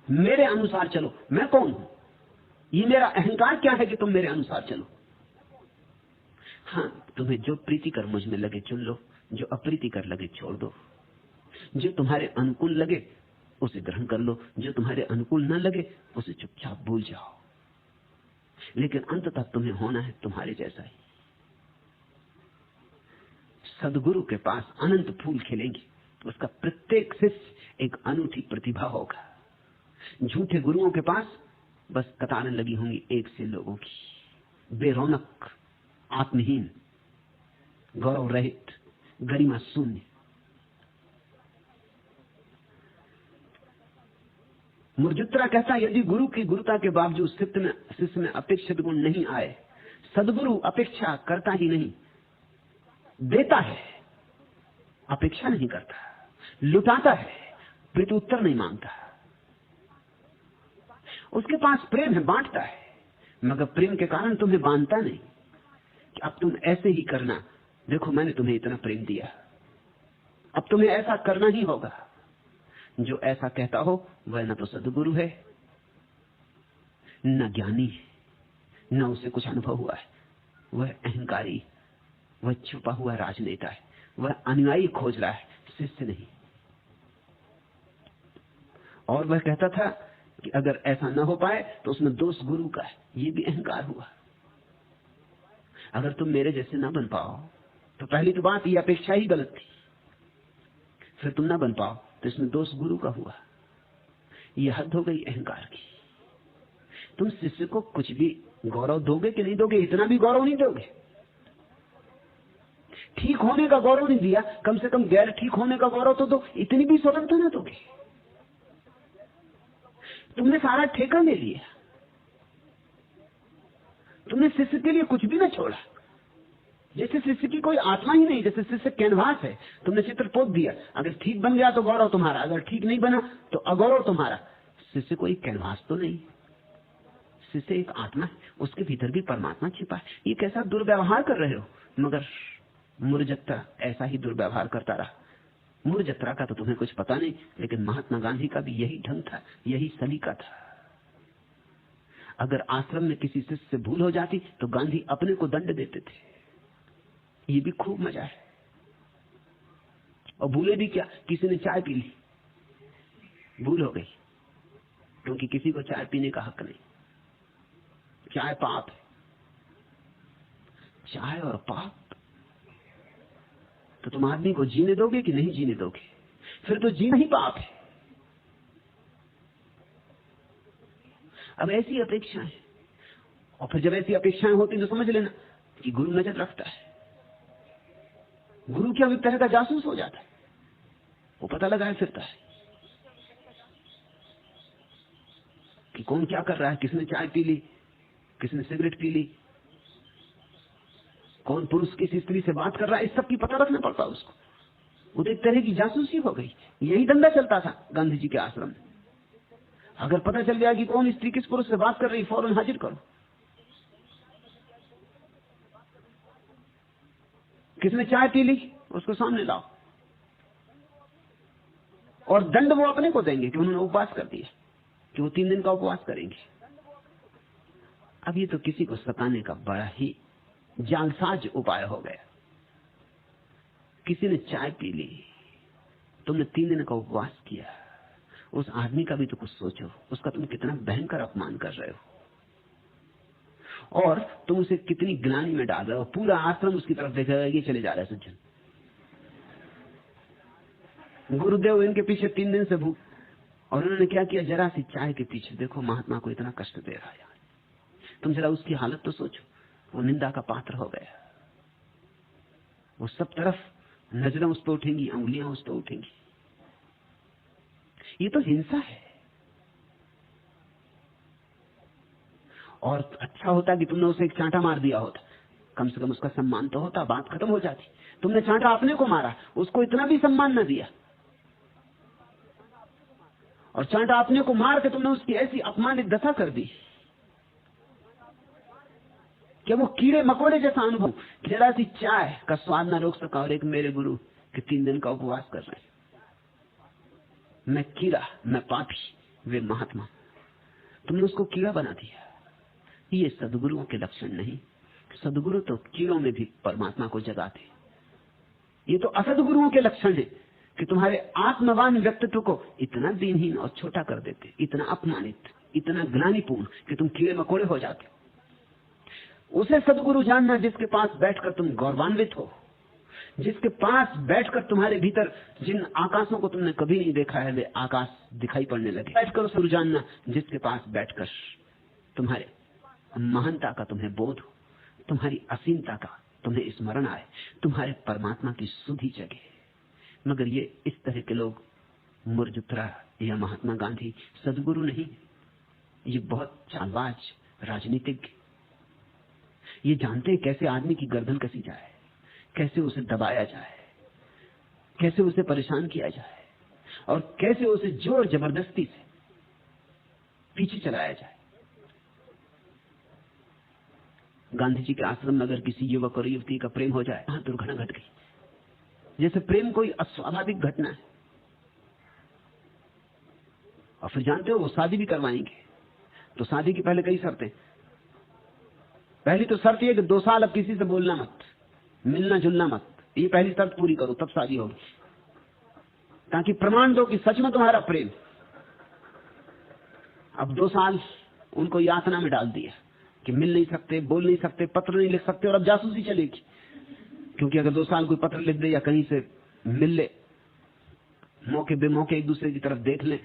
मेरे अनुसार चलो। मैं कौन हूं? ये मेरा अहंकार क्या है कि तुम मेरे अनुसार चलो? हाँ, तुम्हें जो प्रीतिकर मुझ में लगे चुन लो, जो अप्रीतिकर लगे छोड़ दो। जो तुम्हारे अनुकूल लगे उसे ग्रहण कर लो, जो तुम्हारे अनुकूल न लगे उसे चुपचाप भूल जाओ। लेकिन अंततः तुम्हें होना है तुम्हारे जैसा ही। सदगुरु के पास अनंत फूल खिलेंगे, उसका प्रत्येक शिष्य एक अनूठी प्रतिभा होगा। झूठे गुरुओं के पास बस कतारें लगी होंगी एक से लोगों की, बेरौनक, आत्महीन, गौरव रहित, गरिमा शून्य। मुरजुत्रा कहता है, यदि गुरु की गुरुता के बावजूद शिष्य में अपेक्षित गुण नहीं आए, सदगुरु अपेक्षा करता ही नहीं, देता है, अपेक्षा नहीं करता, लुटाता है, प्रत्युत्तर नहीं मांगता। उसके पास प्रेम है, बांटता है, मगर प्रेम के कारण तुम्हें बांधता नहीं कि अब तुम ऐसे ही करना, देखो मैंने तुम्हें इतना प्रेम दिया, अब तुम्हें ऐसा करना ही होगा। जो ऐसा कहता हो वह न तो सदगुरु है, न ज्ञानी है, न उसे कुछ अनुभव हुआ है, वह अहंकारी, वह छुपा हुआ राजनेता है, वह अनुयायी खोज रहा है, शिष्य नहीं। और वह कहता था कि अगर ऐसा न हो पाए तो उसमें दोष गुरु का है, ये भी अहंकार हुआ। अगर तुम मेरे जैसे ना बन पाओ तो पहली तो बात, ये अपेक्षा ही गलत थी, फिर तुम ना बन पाओ तो इसमें दोष गुरु का हुआ। ये हद हो गई अहंकार की। तुम शिष्य को कुछ भी गौरव दोगे कि नहीं दोगे? इतना भी गौरव नहीं दोगे। ठीक होने का गौरव नहीं दिया, कम से कम गैर ठीक होने का गौरव तो दो, इतनी भी स्वतंत्रता ना दोगे। तुमने सारा ठेका ले लिया, तुमने शिष्य के लिए कुछ भी ना छोड़ा, जैसे शिष्य की कोई आत्मा ही नहीं, जैसे शिष्य कैनवास है, तुमने चित्र पोत दिया, अगर ठीक बन गया तो गौरव तुम्हारा, अगर ठीक नहीं बना तो अगौरव तुम्हारा। शिष्य कोई कैनवास तो नहीं, शिष्य एक आत्मा है, उसके भीतर भी परमात्मा छिपा है। ये कैसा दुर्व्यवहार कर रहे हो? मगर मुरजत्रा ऐसा ही दुर्व्यवहार करता रहा। मुरजत्रा का तो तुम्हें कुछ पता नहीं, लेकिन महात्मा गांधी का भी यही ढंग था, यही सलीका था। अगर आश्रम में किसी शिष्य से भूल हो जाती तो गांधी अपने को दंड देते थे। ये भी खूब मजा है। और भूले भी क्या, किसी ने चाय पी ली, भूल हो गई, क्योंकि किसी को चाय पीने का हक नहीं। चाय पाप है, चाय और पाप। तो तुम आदमी को जीने दोगे कि नहीं जीने दोगे? फिर तो जीना ही पाप है। अब ऐसी अपेक्षाएं, और फिर जब ऐसी अपेक्षाएं होती तो समझ लेना कि गुरु नजर रखता है। गुरु क्या एक तरह का जासूस हो जाता है, वो पता लगाए फिरता है कि कौन क्या कर रहा है, किसने चाय पी ली, किसने सिगरेट पी ली, कौन पुरुष किस स्त्री से बात कर रहा है, इस सब की पता रखना पड़ता है उसको। वो तो एक तरह की जासूसी हो गई। यही धंधा चलता था गांधी जी के आश्रम में। अगर पता चल गया कि कौन स्त्री किस पुरुष से बात कर रही, फौरन हाजिर करो। किसने चाय पी ली उसको सामने लाओ, और दंड वो अपने को देंगे कि उन्होंने उपवास कर दिया, कि वो 3 दिन का उपवास करेंगे। अब ये तो किसी को सताने का बड़ा ही जालसाज उपाय हो गया। किसी ने चाय पी ली, तुमने 3 दिन का उपवास किया, उस आदमी का भी तो कुछ सोचो, उसका तुम कितना भयंकर अपमान कर रहे हो, और तुम उसे कितनी ग्लानि में डाल रहे हो। पूरा आश्रम उसकी तरफ देखेगा, ये चले जा रहा है सज्जन। गुरुदेव इनके पीछे 3 दिन से भूख, और उन्होंने क्या किया, जरा सी चाय के पीछे देखो महात्मा को इतना कष्ट दे रहा है। तुम जरा उसकी हालत तो सोचो। वो निंदा का पात्र हो गया, वो सब तरफ नजरें उस पर उठेंगी, उंगलियां उस पर उठेंगी। ये तो हिंसा है। और अच्छा होता कि तुमने उसे एक चांटा मार दिया होता, कम से कम उसका सम्मान तो होता, बात खत्म हो जाती। तुमने चांटा अपने को मारा, उसको इतना भी सम्मान न दिया, और चांटा अपने को मार के तुमने उसकी ऐसी अपमानित दशा कर दी क्या वो कीड़े मकोड़े जैसा अनुभव, जरा सी चाय का स्वाद ना रोक सका और एक मेरे गुरु के 3 दिन का उपवास कर रहे हैं। मैं कीड़ा, मैं पापी, वे महात्मा। तुमने उसको कीड़ा बना दिया। ये सद्गुरुओं के लक्षण नहीं। सद्गुरु तो कीड़ों में भी परमात्मा को जगाते। ये तो असद्गुरुओं के लक्षण है कि तुम्हारे आत्मवान व्यक्तित्व को इतना दीनहीन और छोटा कर देते, इतना अपमानित, इतना ग्लानिपूर्ण कि तुम कीड़े मकोड़े हो जाते हो। उसे सद्गुरु जानना जिसके पास बैठकर तुम गौरवान्वित हो, जिसके पास बैठकर तुम्हारे भीतर जिन आकाशों को तुमने कभी नहीं देखा है वे आकाश दिखाई पड़ने लगे। बैठकर सद्गुरु जानना जिसके पास बैठकर तुम्हारे महानता का तुम्हें बोध हो, तुम्हारी असीमता का तुम्हें स्मरण आए, तुम्हारे परमात्मा की सुधि जगे। मगर ये इस तरह के लोग, मुर्जुत्रा या महात्मा गांधी, सद्गुरु नहीं। ये बहुत चालबाज राजनीतिज्ञ, ये जानते हैं कैसे आदमी की गर्दन कसी जाए, कैसे उसे दबाया जाए, कैसे उसे परेशान किया जाए और कैसे उसे जोर जबरदस्ती से पीछे चलाया जाए। गांधी जी के आश्रम में अगर किसी युवक और युवती का प्रेम हो जाए, वहां दुर्घटना घट गई, जैसे प्रेम कोई अस्वाभाविक घटना है। और फिर जानते हो वो शादी भी करवाएंगे। तो शादी की पहले कई शर्तें। पहली तो शर्त ये कि 2 साल अब किसी से बोलना मत, मिलना जुलना मत। ये पहली शर्त पूरी करो तब शादी होगी, ताकि प्रमाण दो कि सच में तुम्हारा प्रेम। अब 2 साल उनको यातना में डाल दिया कि मिल नहीं सकते, बोल नहीं सकते, पत्र नहीं लिख सकते, और अब जासूसी चलेगी। क्योंकि अगर 2 साल कोई पत्र लिख दे या कहीं से मिल ले, मौके बेमौके एक दूसरे की तरफ देख ले,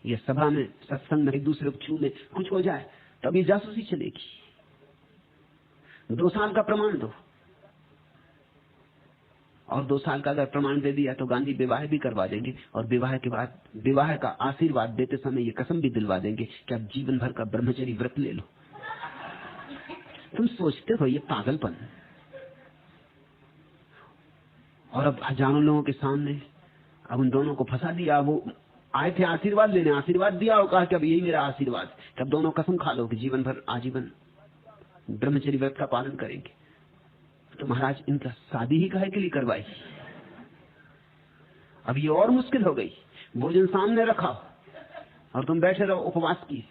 या सभा में सत्संग में एक दूसरे को छू ले, कुछ हो जाए, तब ये जासूसी चलेगी। 2 साल का प्रमाण दो। और 2 साल का अगर प्रमाण दे दिया तो गांधी विवाह भी करवा देंगे, और विवाह के बाद विवाह का आशीर्वाद देते समय ये कसम भी दिलवा देंगे कि अब जीवन भर का ब्रह्मचर्य व्रत ले लो। तुम सोचते हो ये पागलपन। और अब हजारों लोगों के सामने अब उन दोनों को फंसा दिया। वो आए थे आशीर्वाद लेने, आशीर्वाद दिया और कहा कि अब यही मेरा आशीर्वाद, कि अब दोनों कसम खा लो कि जीवन भर आजीवन ब्रह्मचर्य व्रत का पालन करेंगे। तो महाराज इनका शादी ही काहे के लिए करवाई? अब ये और मुश्किल हो गई। भोजन सामने रखा और तुम बैठे रहो उपवास किए,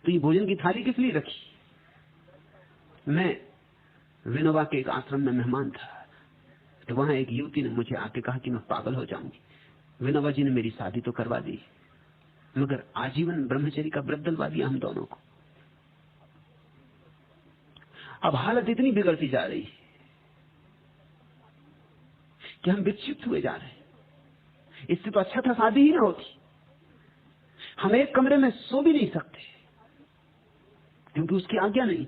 तो ये भोजन की थाली किस लिए रखी? मैं विनोबा के एक आश्रम में मेहमान था, तो वहां एक युवती ने मुझे आके कहा कि मैं पागल हो जाऊंगी। विनोबा जी ने मेरी शादी तो करवा दी, मगर आजीवन ब्रह्मचर्य का व्रत दिलवा दिया हम दोनों को। अब हालत इतनी बिगड़ती जा रही है कि हम विक्षिप्त हुए जा रहे हैं। इससे तो अच्छा था शादी ही ना होती। हम एक कमरे में सो भी नहीं सकते क्योंकि उसकी आज्ञा नहीं।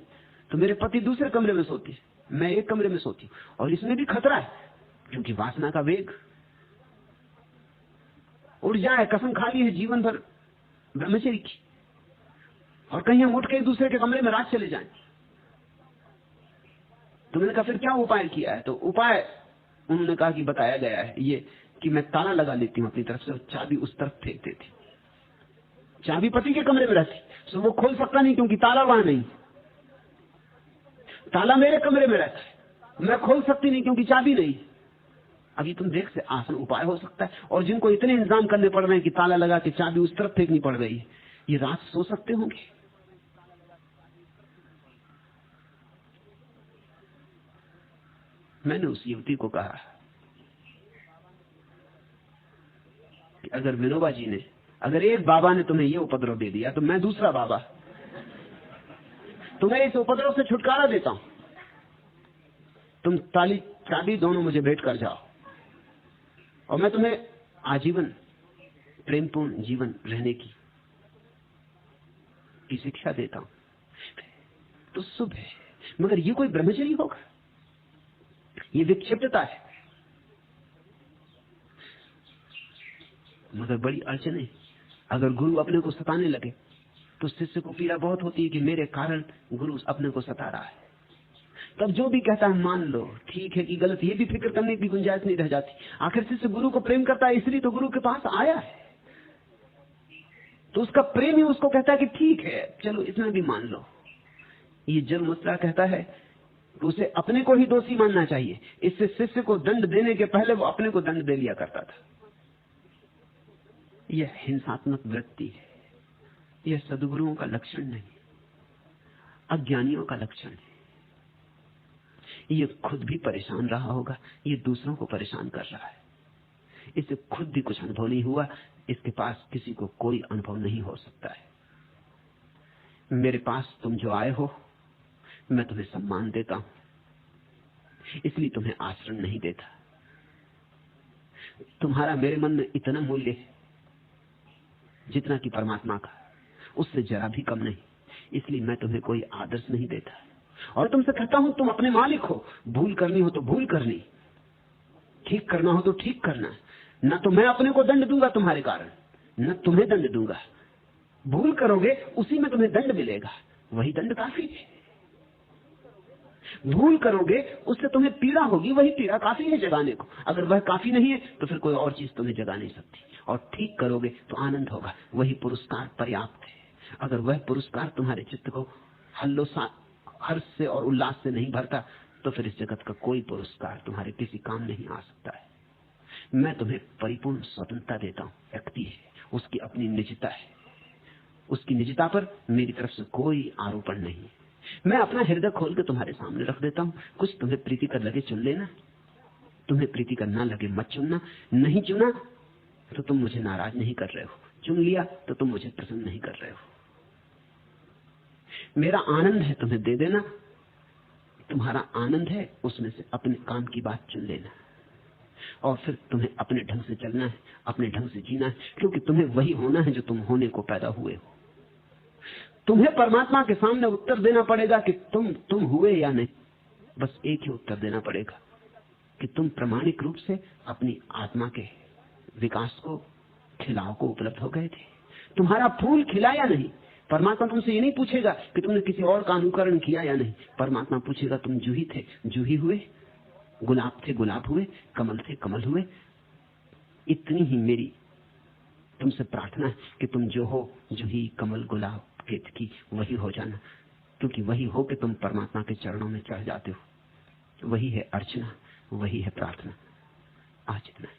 तो मेरे पति दूसरे कमरे में सोती, मैं एक कमरे में सोती, और इसमें भी खतरा है क्योंकि वासना का वेग उड़ जाए। कसम खा ली है जीवन भर ब्रह्मचर्य की, और कहीं हम उठ के एक दूसरे के कमरे में रात चले जाएं। तो मैंने कहा फिर क्या उपाय किया है? तो उपाय उन्होंने कहा कि बताया गया है ये कि मैं ताला लगा लेती हूँ अपनी तरफ से, और चाबी उस तरफ फेंक देती। चाबी पति के कमरे में रहती, तो वो खोल सकता नहीं क्योंकि ताला वहां नहीं। ताला मेरे कमरे में रहता है, मैं खोल सकती नहीं क्योंकि चाबी नहीं। अभी तुम देख से आसान उपाय हो सकता है। और जिनको इतने इंतजाम करने पड़ रहे हैं कि ताला लगा के चाबी उस तरफ फेंकनी पड़ रही है, ये रात सो सकते होंगे? मैंने उस युवती को कहा कि अगर विनोबा जी ने, अगर एक बाबा ने तुम्हें ये उपद्रव दे दिया तो मैं दूसरा बाबा तुम्हें इस उपद्रव से छुटकारा देता हूं। तुम ताली चाबी दोनों मुझे भेंट कर जाओ, और मैं तुम्हें आजीवन प्रेमपूर्ण जीवन रहने की शिक्षा देता हूं। तो शुभ है, मगर ये कोई ब्रह्मचर्य होगा? ये विक्षिप्तता है। मगर बड़ी अड़चन है। अगर गुरु अपने को सताने लगे तो शिष्य को पीड़ा बहुत होती है कि मेरे कारण गुरु अपने को सता रहा है। तब जो भी कहता है मान लो, ठीक है कि गलत, ये भी फिक्र करने की गुंजाइश नहीं रह जाती। आखिर शिष्य गुरु को प्रेम करता है, इसलिए तो गुरु के पास आया है। तो उसका प्रेम ही उसको कहता है कि ठीक है चलो इसमें भी मान लो। ये जल मुस्रा कहता है उसे अपने को ही दोषी मानना चाहिए। इससे शिष्य को दंड देने के पहले वो अपने को दंड दे लिया करता था। यह हिंसात्मक वृत्ति है, यह सद्गुरुओं का लक्षण नहीं, अज्ञानियों का लक्षण है। ये खुद भी परेशान रहा होगा, ये दूसरों को परेशान कर रहा है। इसे खुद भी कुछ अनुभव नहीं हुआ, इसके पास किसी को कोई अनुभव नहीं हो सकता है। मेरे पास तुम जो आए हो, मैं तुम्हें सम्मान देता हूं, इसलिए तुम्हें आश्रय नहीं देता। तुम्हारा मेरे मन में इतना मूल्य है जितना कि परमात्मा का, उससे जरा भी कम नहीं, इसलिए मैं तुम्हें कोई आदर्श नहीं देता। और तुमसे कहता हूं तुम अपने मालिक हो, भूल करनी हो तो भूल करनी, ठीक करना हो तो ठीक करना। न तो मैं अपने को दंड दूंगा तुम्हारे कारण, न तुम्हें दंड दूंगा। भूल करोगे उसी में तुम्हें दंड मिलेगा, वही दंड काफी है। भूल करोगे उससे तुम्हें पीड़ा होगी, वही पीड़ा काफी है जगाने को। अगर वह काफी नहीं है तो फिर कोई और चीज तुम्हें जगा नहीं सकती। और ठीक करोगे तो आनंद होगा, वही पुरस्कार पर्याप्त है। अगर वह पुरस्कार तुम्हारे चित्त को हर्ष से और उल्लास से नहीं भरता तो फिर इस जगत का कोई पुरस्कार तुम्हारे किसी काम नहीं आ सकता है। मैं तुम्हें परिपूर्ण स्वतंत्रता देता हूं। व्यक्ति है, उसकी अपनी निजता है, उसकी निजता पर मेरी तरफ से कोई आरोपण नहीं। मैं अपना हृदय खोल के तुम्हारे सामने रख देता हूं। कुछ तुम्हें प्रीति कर लगे चुन लेना, तुम्हें प्रीति कर ना लगे मत चुनना। नहीं चुना तो तुम मुझे नाराज नहीं कर रहे हो, चुन लिया तो तुम मुझे प्रसन्न नहीं कर रहे हो। मेरा आनंद है तुम्हें दे देना, तुम्हारा आनंद है उसमें से अपने काम की बात चुन लेना। और फिर तुम्हें अपने ढंग से चलना है, अपने ढंग से जीना है, क्योंकि तुम्हें वही होना है जो तुम होने को पैदा हुए हो। तुम्हें परमात्मा के सामने उत्तर देना पड़ेगा कि तुम हुए या नहीं। बस एक ही उत्तर देना पड़ेगा कि तुम प्रामाणिक रूप से अपनी आत्मा के विकास को, खिलाव को उपलब्ध हो गए थे। तुम्हारा फूल खिला या नहीं। परमात्मा तुमसे ये नहीं पूछेगा कि तुमने किसी और का अनुकरण किया या नहीं। परमात्मा पूछेगा तुम जूही थे, जूही हुए, गुलाब थे, गुलाब हुए, कमल थे, कमल हुए। इतनी ही मेरी तुमसे प्रार्थना है कि तुम जो हो, जूही, कमल, गुलाब, केतकी, वही हो जाना। क्योंकि वही हो कि तुम परमात्मा के चरणों में चढ़ जाते हो। वही है अर्चना, वही है प्रार्थना। आज इतना।